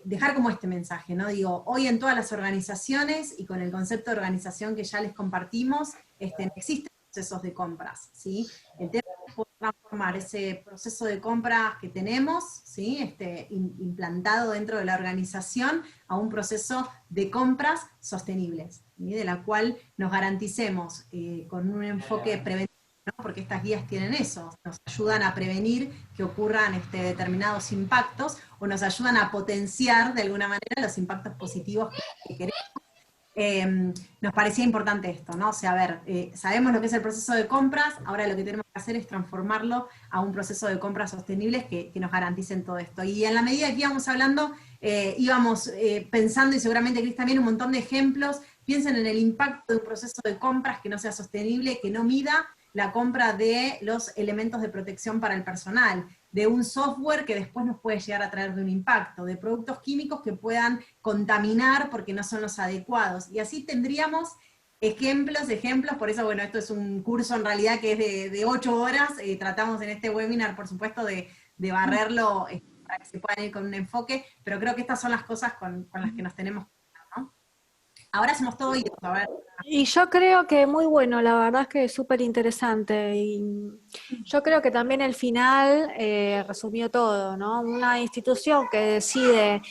dejar como este mensaje, ¿no? Digo, hoy en todas las organizaciones, y con el concepto de organización que ya les compartimos, existen procesos de compras, ¿sí? El tema es poder transformar ese proceso de compras que tenemos, ¿sí?, implantado dentro de la organización, a un proceso de compras sostenibles, ¿sí?, de la cual nos garanticemos con un enfoque preventivo, ¿no?, porque estas guías tienen eso, nos ayudan a prevenir que ocurran determinados impactos, o nos ayudan a potenciar de alguna manera los impactos positivos que queremos. Nos parecía importante esto, ¿no? O sea, a ver, sabemos lo que es el proceso de compras, ahora lo que tenemos que hacer es transformarlo a un proceso de compras sostenibles que nos garanticen todo esto. Y en la medida que íbamos hablando, íbamos pensando, y seguramente Cris también, un montón de ejemplos. Piensen en el impacto de un proceso de compras que no sea sostenible, que no mida la compra de los elementos de protección para el personal, de un software que después nos puede llegar a traer de un impacto, de productos químicos que puedan contaminar porque no son los adecuados. Y así tendríamos ejemplos, por eso, bueno, esto es un curso en realidad que es de 8 horas, tratamos en este webinar, por supuesto, de barrerlo para que se puedan ir con un enfoque, pero creo que estas son las cosas con las que nos tenemos que quedar, ¿no? Ahora somos todo oídos, a ver. Y yo creo que muy bueno, la verdad es que es súper interesante, y yo creo que también el final resumió todo, ¿no? Una institución que decide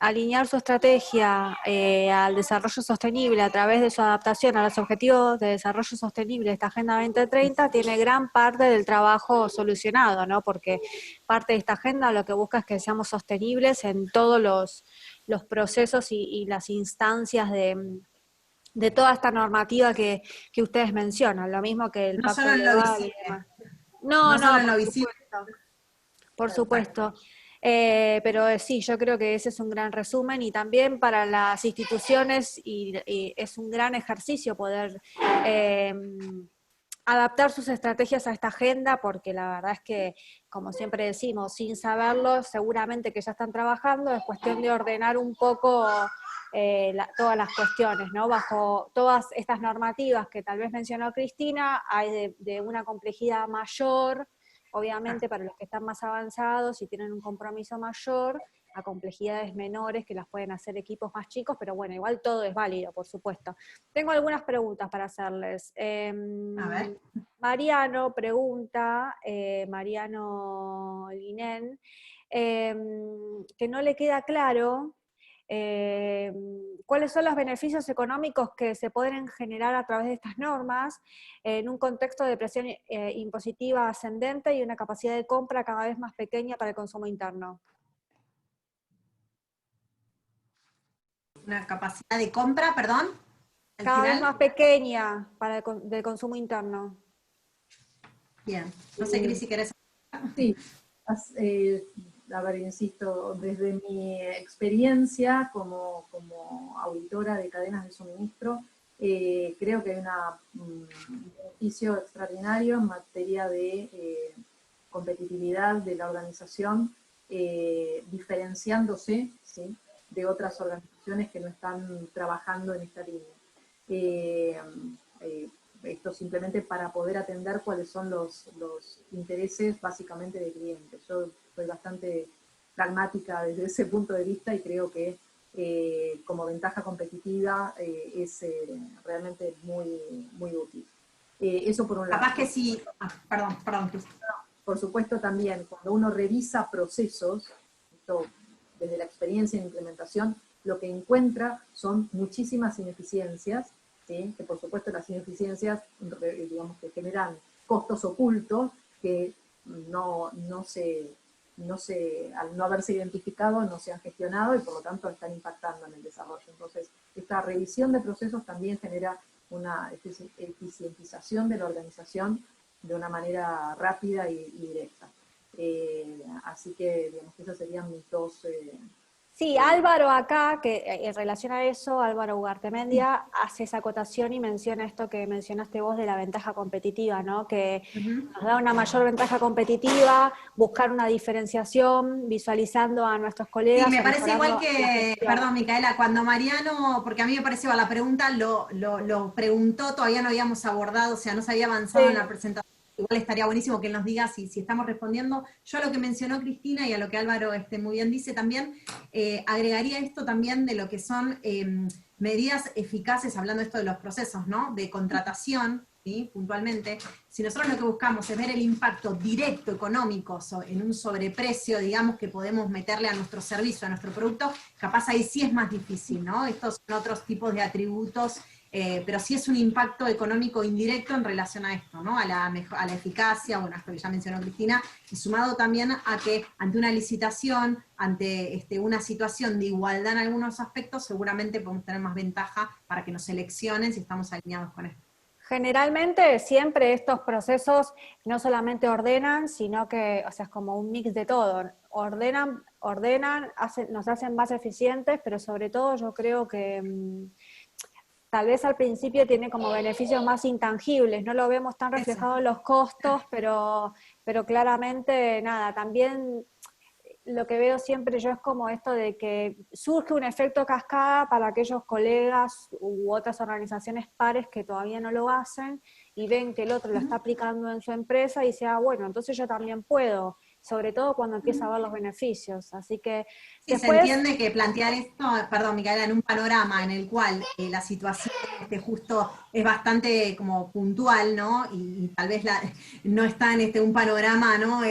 alinear su estrategia al desarrollo sostenible a través de su adaptación a los objetivos de desarrollo sostenible de esta Agenda 2030, tiene gran parte del trabajo solucionado, ¿no? Porque parte de esta agenda lo que busca es que seamos sostenibles en todos los procesos y las instancias de toda esta normativa que ustedes mencionan, lo mismo que el No Pacto solo en lo Global y visible. demás. No solo en lo por visible. supuesto. Por supuesto. Pero sí, yo creo que ese es un gran resumen y también para las instituciones y es un gran ejercicio poder adaptar sus estrategias a esta agenda, porque la verdad es que, como siempre decimos, sin saberlo, seguramente que ya están trabajando, es cuestión de ordenar un poco todas las cuestiones, ¿no? Bajo todas estas normativas que tal vez mencionó Cristina, hay de una complejidad mayor, obviamente para los que están más avanzados y tienen un compromiso mayor, a complejidades menores que las pueden hacer equipos más chicos, pero bueno, igual todo es válido, por supuesto. Tengo algunas preguntas para hacerles. A ver. Mariano pregunta, Mariano Guinén, que no le queda claro cuáles son los beneficios económicos que se pueden generar a través de estas normas en un contexto de presión impositiva ascendente y una capacidad de compra cada vez más pequeña para el consumo interno. Una capacidad de compra, perdón. Cada vez más pequeña para del consumo interno. Bien. No sé, Cris, si querés. Sí, a ver, insisto, desde mi experiencia como auditora de cadenas de suministro, creo que hay un beneficio extraordinario en materia de competitividad de la organización, diferenciándose, ¿sí?, de otras organizaciones que no están trabajando en esta línea. Esto simplemente para poder atender cuáles son los intereses básicamente de clientes. Yo soy bastante pragmática desde ese punto de vista y creo que como ventaja competitiva es realmente muy, muy útil. Eso por un lado. Capaz que sí. Perdón, Cris. Por supuesto también, cuando uno revisa procesos, esto, desde la experiencia en implementación, lo que encuentra son muchísimas ineficiencias, ¿sí?, que por supuesto las ineficiencias, digamos, que generan costos ocultos que al no haberse identificado, no se han gestionado y por lo tanto están impactando en el desarrollo. Entonces, esta revisión de procesos también genera una eficientización de la organización de una manera rápida y directa. Así que, digamos, que esas serían mis dos... Sí, Álvaro acá, que en relación a eso, Álvaro Ugartemendia hace esa acotación y menciona esto que mencionaste vos de la ventaja competitiva, ¿no? Que nos da una mayor ventaja competitiva, buscar una diferenciación, visualizando a nuestros colegas. Sí, me parece igual que, perdón, Micaela, cuando Mariano, porque a mí me pareció la pregunta, lo preguntó, todavía no habíamos abordado, o sea, no se había avanzado en la presentación. Igual estaría buenísimo que él nos diga si estamos respondiendo. Yo a lo que mencionó Cristina y a lo que Álvaro muy bien dice también, agregaría esto también de lo que son medidas eficaces, hablando esto de los procesos, ¿no?, de contratación, ¿sí?, puntualmente. Si nosotros lo que buscamos es ver el impacto directo económico en un sobreprecio, digamos, que podemos meterle a nuestro servicio, a nuestro producto, capaz ahí sí es más difícil, ¿no? Estos son otros tipos de atributos, pero sí es un impacto económico indirecto en relación a esto, ¿no?, a la eficacia, bueno, esto que ya mencionó Cristina, y sumado también a que ante una licitación, ante una situación de igualdad en algunos aspectos, seguramente podemos tener más ventaja para que nos seleccionen si estamos alineados con esto. Generalmente siempre estos procesos no solamente ordenan, sino que, o sea, es como un mix de todo. Ordenan, nos hacen más eficientes, pero sobre todo yo creo que tal vez al principio tiene como beneficios más intangibles, no lo vemos tan reflejado en los costos, pero claramente, nada, también lo que veo siempre yo es como esto de que surge un efecto cascada para aquellos colegas u otras organizaciones pares que todavía no lo hacen y ven que el otro lo está aplicando en su empresa y dice, bueno, entonces yo también puedo, sobre todo cuando empieza a ver los beneficios. Así que sí, después... se entiende que plantear esto, perdón, Micaela, en un panorama en el cual la situación justo es bastante como puntual, ¿no? Y tal vez no está en un panorama, ¿no?,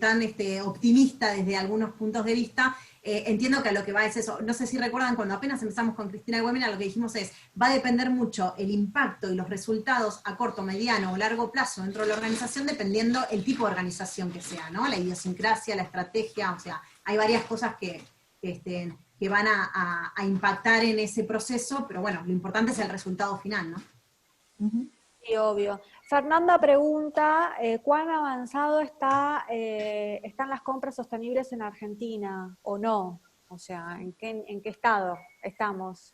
tan optimista desde algunos puntos de vista. Entiendo que a lo que va es eso. No sé si recuerdan cuando apenas empezamos con Cristina el webinar, lo que dijimos es, va a depender mucho el impacto y los resultados a corto, mediano o largo plazo dentro de la organización, dependiendo el tipo de organización que sea, ¿no? La idiosincrasia, la estrategia, o sea, hay varias cosas que van a impactar en ese proceso, pero bueno, lo importante es el resultado final, ¿no? Sí, obvio. Fernanda pregunta, ¿cuán avanzado están las compras sostenibles en Argentina o no? O sea, ¿en qué estado estamos?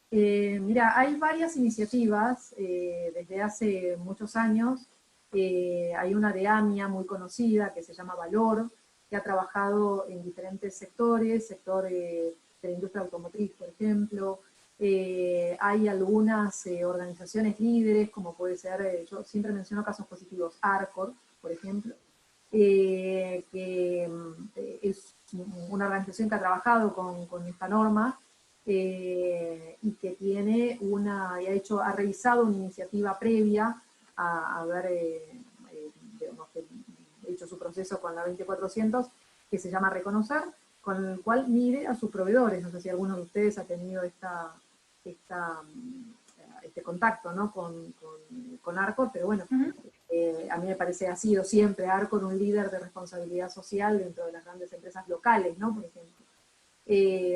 Mira, hay varias iniciativas desde hace muchos años. Hay una de AMIA muy conocida que se llama Valor, que ha trabajado en diferentes sectores, sector de la industria automotriz, por ejemplo. Hay algunas organizaciones líderes, como puede ser, yo siempre menciono casos positivos, ARCOR, por ejemplo, que es una organización que ha trabajado con esta norma, y que tiene ha revisado una iniciativa previa a haber digamos, hecho su proceso con la 2400, que se llama Reconocer, con el cual mide a sus proveedores. No sé si alguno de ustedes ha tenido este contacto, ¿no? con Arcor, pero bueno, a mí me parece ha sido siempre Arcor un líder de responsabilidad social dentro de las grandes empresas locales, ¿no? Por ejemplo.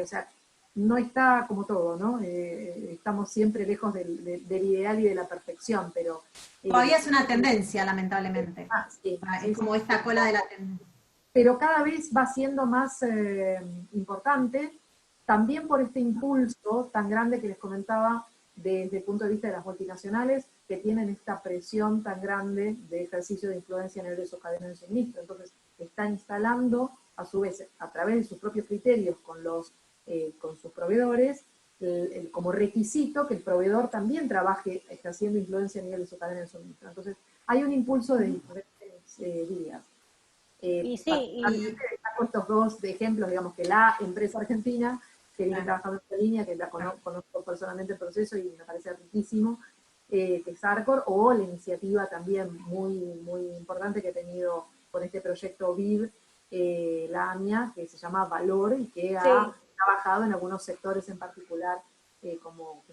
O sea, no está como todo, ¿no? Estamos siempre lejos del ideal y de la perfección, pero... Todavía es una tendencia, lamentablemente. Sí, Es como esta cola de la tendencia. pero cada vez va siendo más importante, también por este impulso tan grande que les comentaba desde el punto de vista de las multinacionales, que tienen esta presión tan grande de ejercicio de influencia en el de sus cadenas de suministro. Entonces, están instalando, a su vez, a través de sus propios criterios con sus proveedores, como requisito que el proveedor también trabaje ejerciendo influencia a nivel de su cadena de suministro. Entonces, hay un impulso de diferentes vías. Y sí, Saco estos dos ejemplos, digamos que la empresa argentina, que viene trabajando en esta línea, que la conozco personalmente el proceso y me parece riquísimo, que es Arcor, o la iniciativa también muy, muy importante que ha tenido con este proyecto VIV, la AMIA, que se llama Valor, y que ha trabajado en algunos sectores en particular, como,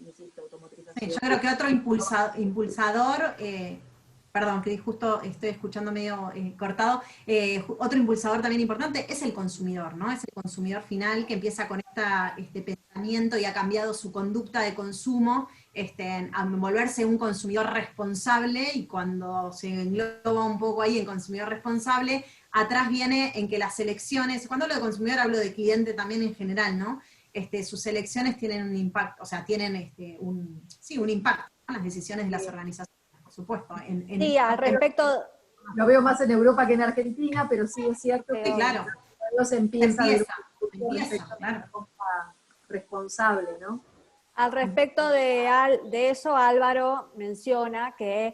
insisto, automatización. Sí, yo creo que otro impulsador, perdón, que justo estoy escuchando medio cortado, otro impulsador también importante es el consumidor, ¿no? Es el consumidor final que empieza con este pensamiento y ha cambiado su conducta de consumo, a volverse un consumidor responsable, y cuando se engloba un poco ahí en consumidor responsable, atrás viene en que las elecciones, cuando hablo de consumidor hablo de cliente también en general, ¿no? Sus elecciones tienen un impacto, o sea, tienen un impacto en las decisiones de las organizaciones, por supuesto. Sí, al respecto... Lo veo más en Europa que en Argentina, pero sí es cierto que claro. se empieza a ver claro. responsable, ¿no? Al respecto de eso, Álvaro menciona que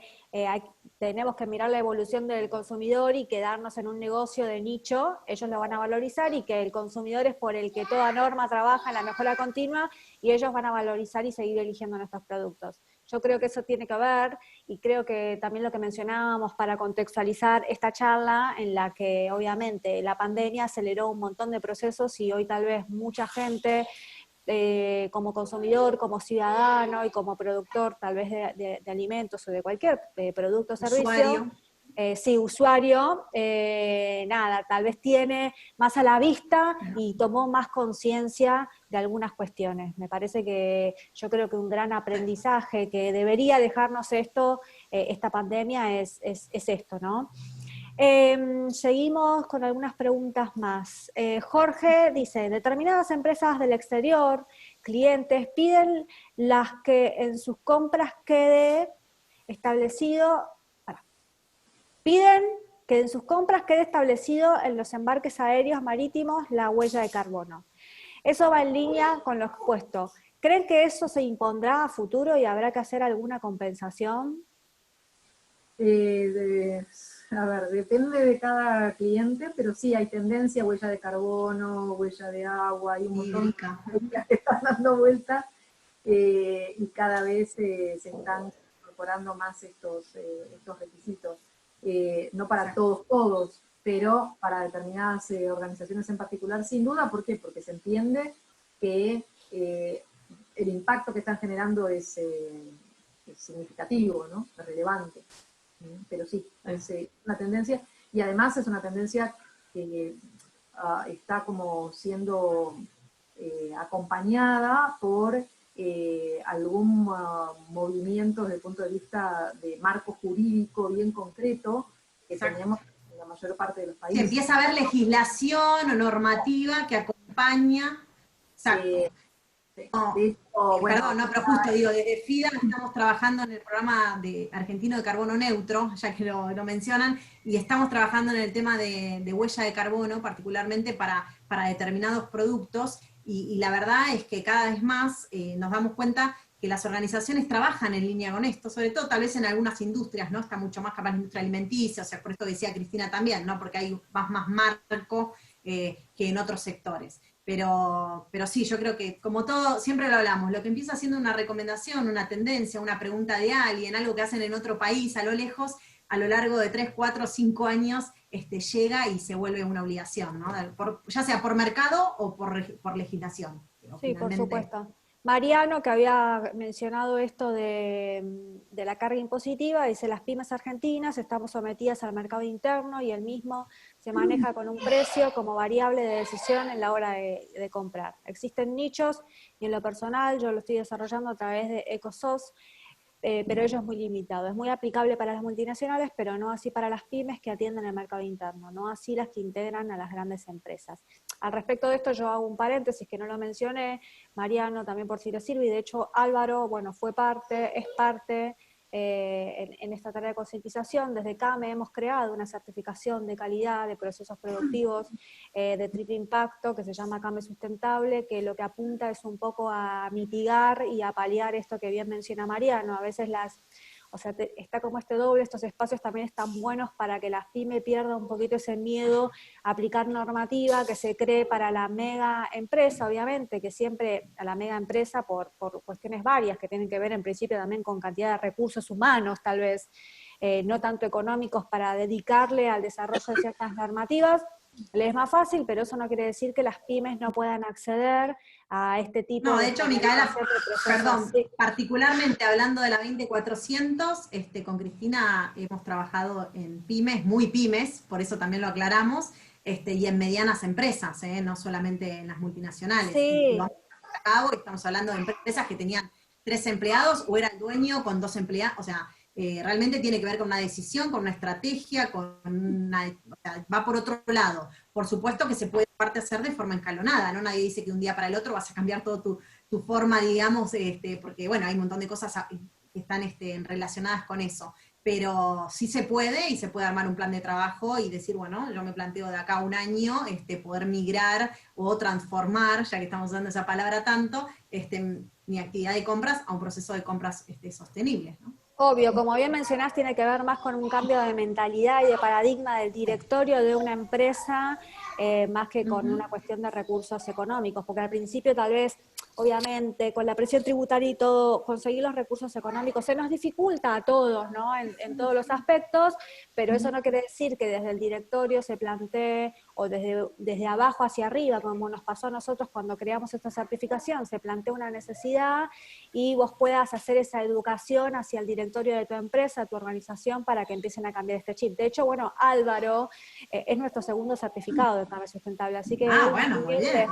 tenemos que mirar la evolución del consumidor y quedarnos en un negocio de nicho, ellos lo van a valorizar, y que el consumidor es por el que toda norma trabaja en la mejora continua, y ellos van a valorizar y seguir eligiendo nuestros productos. Yo creo que eso tiene que ver, y creo que también lo que mencionábamos para contextualizar esta charla, en la que obviamente la pandemia aceleró un montón de procesos, y hoy tal vez mucha gente... como consumidor, como ciudadano y como productor tal vez de alimentos o de cualquier producto o servicio, usuario, nada, tal vez tiene más a la vista y tomó más conciencia de algunas cuestiones. Me parece que yo creo que un gran aprendizaje que debería dejarnos esta pandemia es esto, ¿no? Seguimos con algunas preguntas más. Jorge dice, determinadas empresas del exterior, clientes, piden en sus compras quede establecido en los embarques aéreos marítimos la huella de carbono. Eso va en línea con lo expuesto. ¿Creen que eso se impondrá a futuro y habrá que hacer alguna compensación? A ver, depende de cada cliente, pero sí hay tendencia, huella de carbono, huella de agua, hay un montón de huellas que están dando vueltas, y cada vez se están incorporando más estos requisitos. No para todos, pero para determinadas organizaciones en particular, sin duda. ¿Por qué? Porque se entiende que el impacto que están generando es significativo, ¿no? Es relevante. Pero sí, es una tendencia, y además es una tendencia que está como siendo acompañada por algún movimiento desde el punto de vista de marco jurídico bien concreto que tenemos en la mayor parte de los Si países. empieza a haber legislación o normativa que acompaña. Exacto. De hecho, bueno, Perdón, no, pero justo digo, desde FIDA estamos trabajando en el programa de argentino de carbono neutro, ya que lo mencionan, y estamos trabajando en el tema de huella de carbono, particularmente para determinados productos, y la verdad es que cada vez más nos damos cuenta que las organizaciones trabajan en línea con esto, sobre todo tal vez en algunas industrias, ¿no? Está mucho más capaz la industria alimenticia, o sea, por esto decía Cristina también, ¿no? Porque hay más marco que en otros sectores. Pero sí, yo creo que, como todo, siempre lo hablamos, lo que empieza siendo una recomendación, una tendencia, una pregunta de alguien, algo que hacen en otro país a lo lejos, a lo largo de 3, 4, 5 años, llega y se vuelve una obligación, ¿no? Ya sea por mercado o por legislación. Pero Sí, por finalmente, supuesto. Mariano, que había mencionado esto de la carga impositiva, dice, las pymes argentinas estamos sometidas al mercado interno y el mismo se maneja con un precio como variable de decisión en la hora de comprar. Existen nichos y en lo personal yo lo estoy desarrollando a través de EcoSOS, pero ello es muy limitado. Es muy aplicable para las multinacionales, pero no así para las pymes que atienden el mercado interno, no así las que integran a las grandes empresas. Al respecto de esto yo hago un paréntesis que no lo mencioné, Mariano también por si le sirve, y de hecho Álvaro, bueno, es parte en esta tarea de concientización. Desde CAME hemos creado una certificación de calidad de procesos productivos de triple impacto que se llama CAME Sustentable, que lo que apunta es un poco a mitigar y a paliar esto que bien menciona Mariano. A veces está como este doble, estos espacios también están buenos para que la pyme pierda un poquito ese miedo a aplicar normativa que se cree para la mega empresa, obviamente, que siempre a la mega empresa por cuestiones varias que tienen que ver en principio también con cantidad de recursos humanos, tal vez no tanto económicos para dedicarle al desarrollo de ciertas normativas, les es más fácil, pero eso no quiere decir que las pymes no puedan acceder a este tipo no, de... de hecho, Micaela, perdón, Sí. particularmente hablando de la 20400, con Cristina hemos trabajado en pymes, muy pymes, por eso también lo aclaramos, y en medianas empresas, no solamente en las multinacionales. Sí. Y vamos a cabo, estamos hablando de empresas que tenían 3 empleados o era el dueño con 2 empleados, o sea, realmente tiene que ver con una decisión, con una estrategia, o sea, va por otro lado. Por supuesto que se puede parte hacer de forma escalonada, ¿no? Nadie dice que un día para el otro vas a cambiar toda tu forma, digamos, porque bueno, hay un montón de cosas que están relacionadas con eso. Pero sí se puede, y se puede armar un plan de trabajo y decir, bueno, yo me planteo de acá a un año poder migrar o transformar, ya que estamos usando esa palabra tanto, mi actividad de compras a un proceso de compras sostenible, ¿no? Obvio, como bien mencionás, tiene que ver más con un cambio de mentalidad y de paradigma del directorio de una empresa, más que con una cuestión de recursos económicos, porque al principio tal vez, obviamente, con la presión tributaria y todo, conseguir los recursos económicos se nos dificulta a todos, ¿no? En todos los aspectos, pero eso no quiere decir que desde el directorio se plantee, o desde abajo hacia arriba, como nos pasó a nosotros cuando creamos esta certificación, se plantea una necesidad y vos puedas hacer esa educación hacia el directorio de tu empresa, tu organización, para que empiecen a cambiar este chip. De hecho, bueno, Álvaro es nuestro segundo certificado de CAME Sustentable, así que él bueno, muy bien.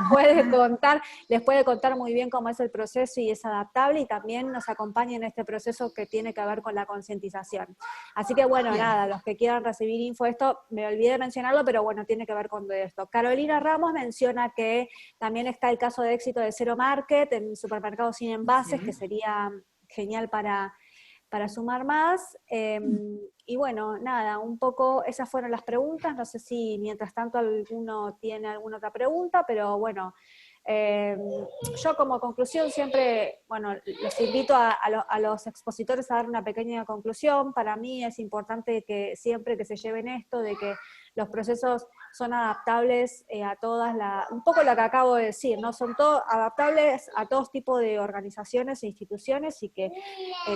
les puede contar muy bien cómo es el proceso y es adaptable, y también nos acompaña en este proceso que tiene que ver con la concientización. Así que bueno, Bien. nada, los que quieran recibir info, esto me olvidé de mencionarlo, pero bueno, tiene que ver con esto. Carolina Ramos menciona que también está el caso de éxito de Zero Market en supermercados sin envases, que sería genial para sumar más. Y bueno, nada, un poco esas fueron las preguntas. No sé si mientras tanto alguno tiene alguna otra pregunta, pero bueno, yo como conclusión siempre, bueno, los invito a los expositores a dar una pequeña conclusión. Para mí es importante que siempre que se lleven esto, de que los procesos son adaptables a todas un poco lo que acabo de decir, ¿no? Son adaptables a todos tipos de organizaciones e instituciones, y que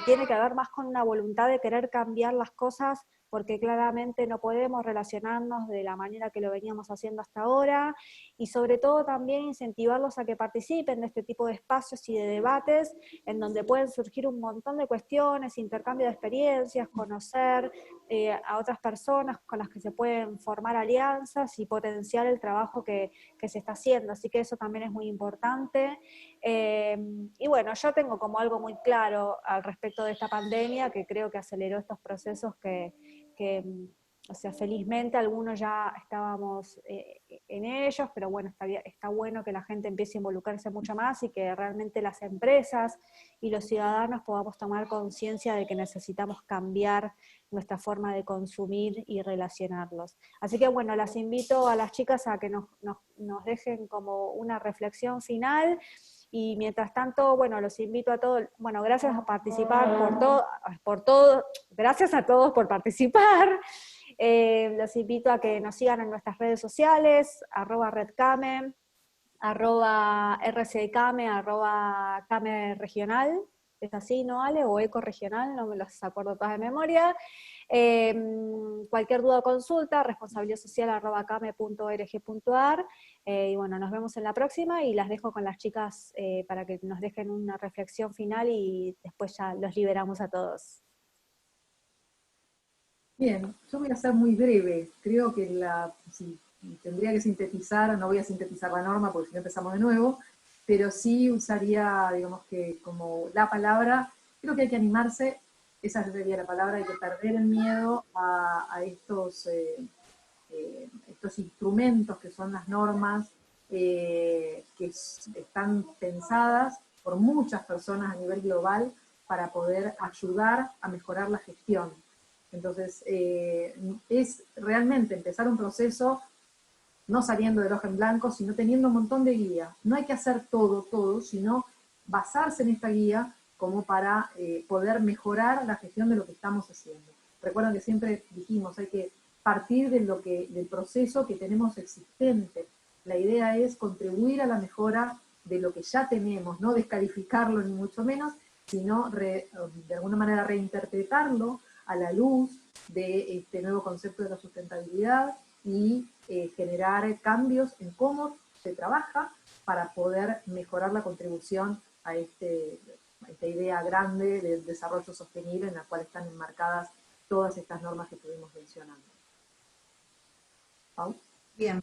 tiene que ver más con una voluntad de querer cambiar las cosas, porque claramente no podemos relacionarnos de la manera que lo veníamos haciendo hasta ahora, y sobre todo también incentivarlos a que participen de este tipo de espacios y de debates en donde pueden surgir un montón de cuestiones, intercambio de experiencias, conocer a otras personas con las que se pueden formar alianzas y potenciar el trabajo que se está haciendo. Así que eso también es muy importante. Y bueno, yo tengo como algo muy claro al respecto de esta pandemia, que creo que aceleró estos procesos que o sea, felizmente algunos ya estábamos en ellos, pero bueno, está bueno que la gente empiece a involucrarse mucho más y que realmente las empresas y los ciudadanos podamos tomar conciencia de que necesitamos cambiar nuestra forma de consumir y relacionarlos. Así que bueno, las invito a las chicas a que nos dejen como una reflexión final. Y mientras tanto, bueno, los invito a todos, bueno, gracias a participar por todo, gracias a todos por participar. Los invito a que nos sigan en nuestras redes sociales, @redcame, @rccame, @came regional, es así, ¿no, Ale? O eco regional, no me los acuerdo todas de memoria. Cualquier duda o consulta, responsabilidadsocial@came.org.ar. Y bueno, nos vemos en la próxima y las dejo con las chicas para que nos dejen una reflexión final y después ya los liberamos a todos. Bien, yo voy a ser muy breve. Creo que si tendría que sintetizar, no voy a sintetizar la norma porque si no empezamos de nuevo, pero sí usaría, digamos que como la palabra, creo que hay que animarse, esa sería la palabra, hay que perder el miedo a estos instrumentos que son las normas, que están pensadas por muchas personas a nivel global para poder ayudar a mejorar la gestión. Entonces, es realmente empezar un proceso no saliendo del hoja en blanco, sino teniendo un montón de guías. No hay que hacer todo, sino basarse en esta guía como para poder mejorar la gestión de lo que estamos haciendo. Recuerden que siempre dijimos, hay que partir del proceso que tenemos existente. La idea es contribuir a la mejora de lo que ya tenemos, no descalificarlo ni mucho menos, sino de alguna manera reinterpretarlo a la luz de este nuevo concepto de la sustentabilidad y generar cambios en cómo se trabaja para poder mejorar la contribución a esta idea grande del desarrollo sostenible en la cual están enmarcadas todas estas normas que estuvimos mencionando. ¿Pau? Bien.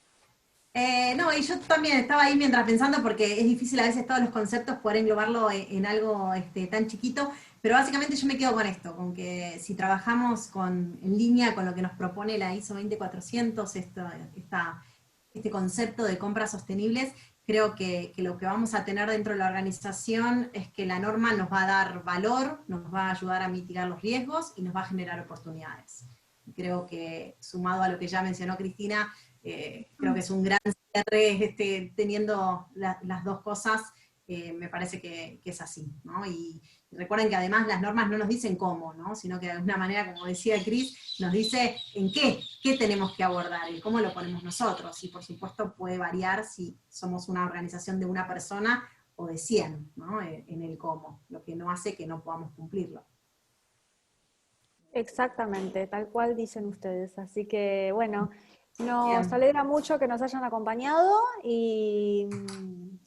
No, y yo también estaba ahí mientras pensando, porque es difícil a veces todos los conceptos poder englobarlo en algo tan chiquito, pero básicamente yo me quedo con esto, con que si trabajamos en línea con lo que nos propone la ISO 20400, este concepto de compras sostenibles, creo que lo que vamos a tener dentro de la organización es que la norma nos va a dar valor, nos va a ayudar a mitigar los riesgos y nos va a generar oportunidades. Creo que, sumado a lo que ya mencionó Cristina, creo que es un gran cierre teniendo las dos cosas, me parece que es así, ¿no? Y recuerden que además las normas no nos dicen cómo, ¿no? Sino que de alguna manera, como decía Cris, nos dice en qué tenemos que abordar, y cómo lo ponemos nosotros, y por supuesto puede variar si somos una organización de una persona o de 100, ¿no? En el cómo, lo que no hace que no podamos cumplirlo. Exactamente, tal cual dicen ustedes. Así que bueno, nos Bien. alegra mucho que nos hayan acompañado y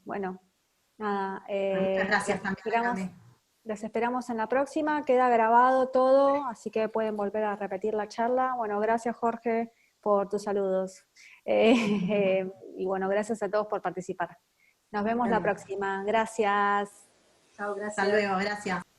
bueno, nada, Muchas gracias también. les esperamos en la próxima, queda grabado todo, así que pueden volver a repetir la charla. Bueno, gracias Jorge por tus saludos. Y bueno, gracias a todos por participar. Nos vemos la próxima. Gracias. Chao, gracias. Hasta luego, gracias.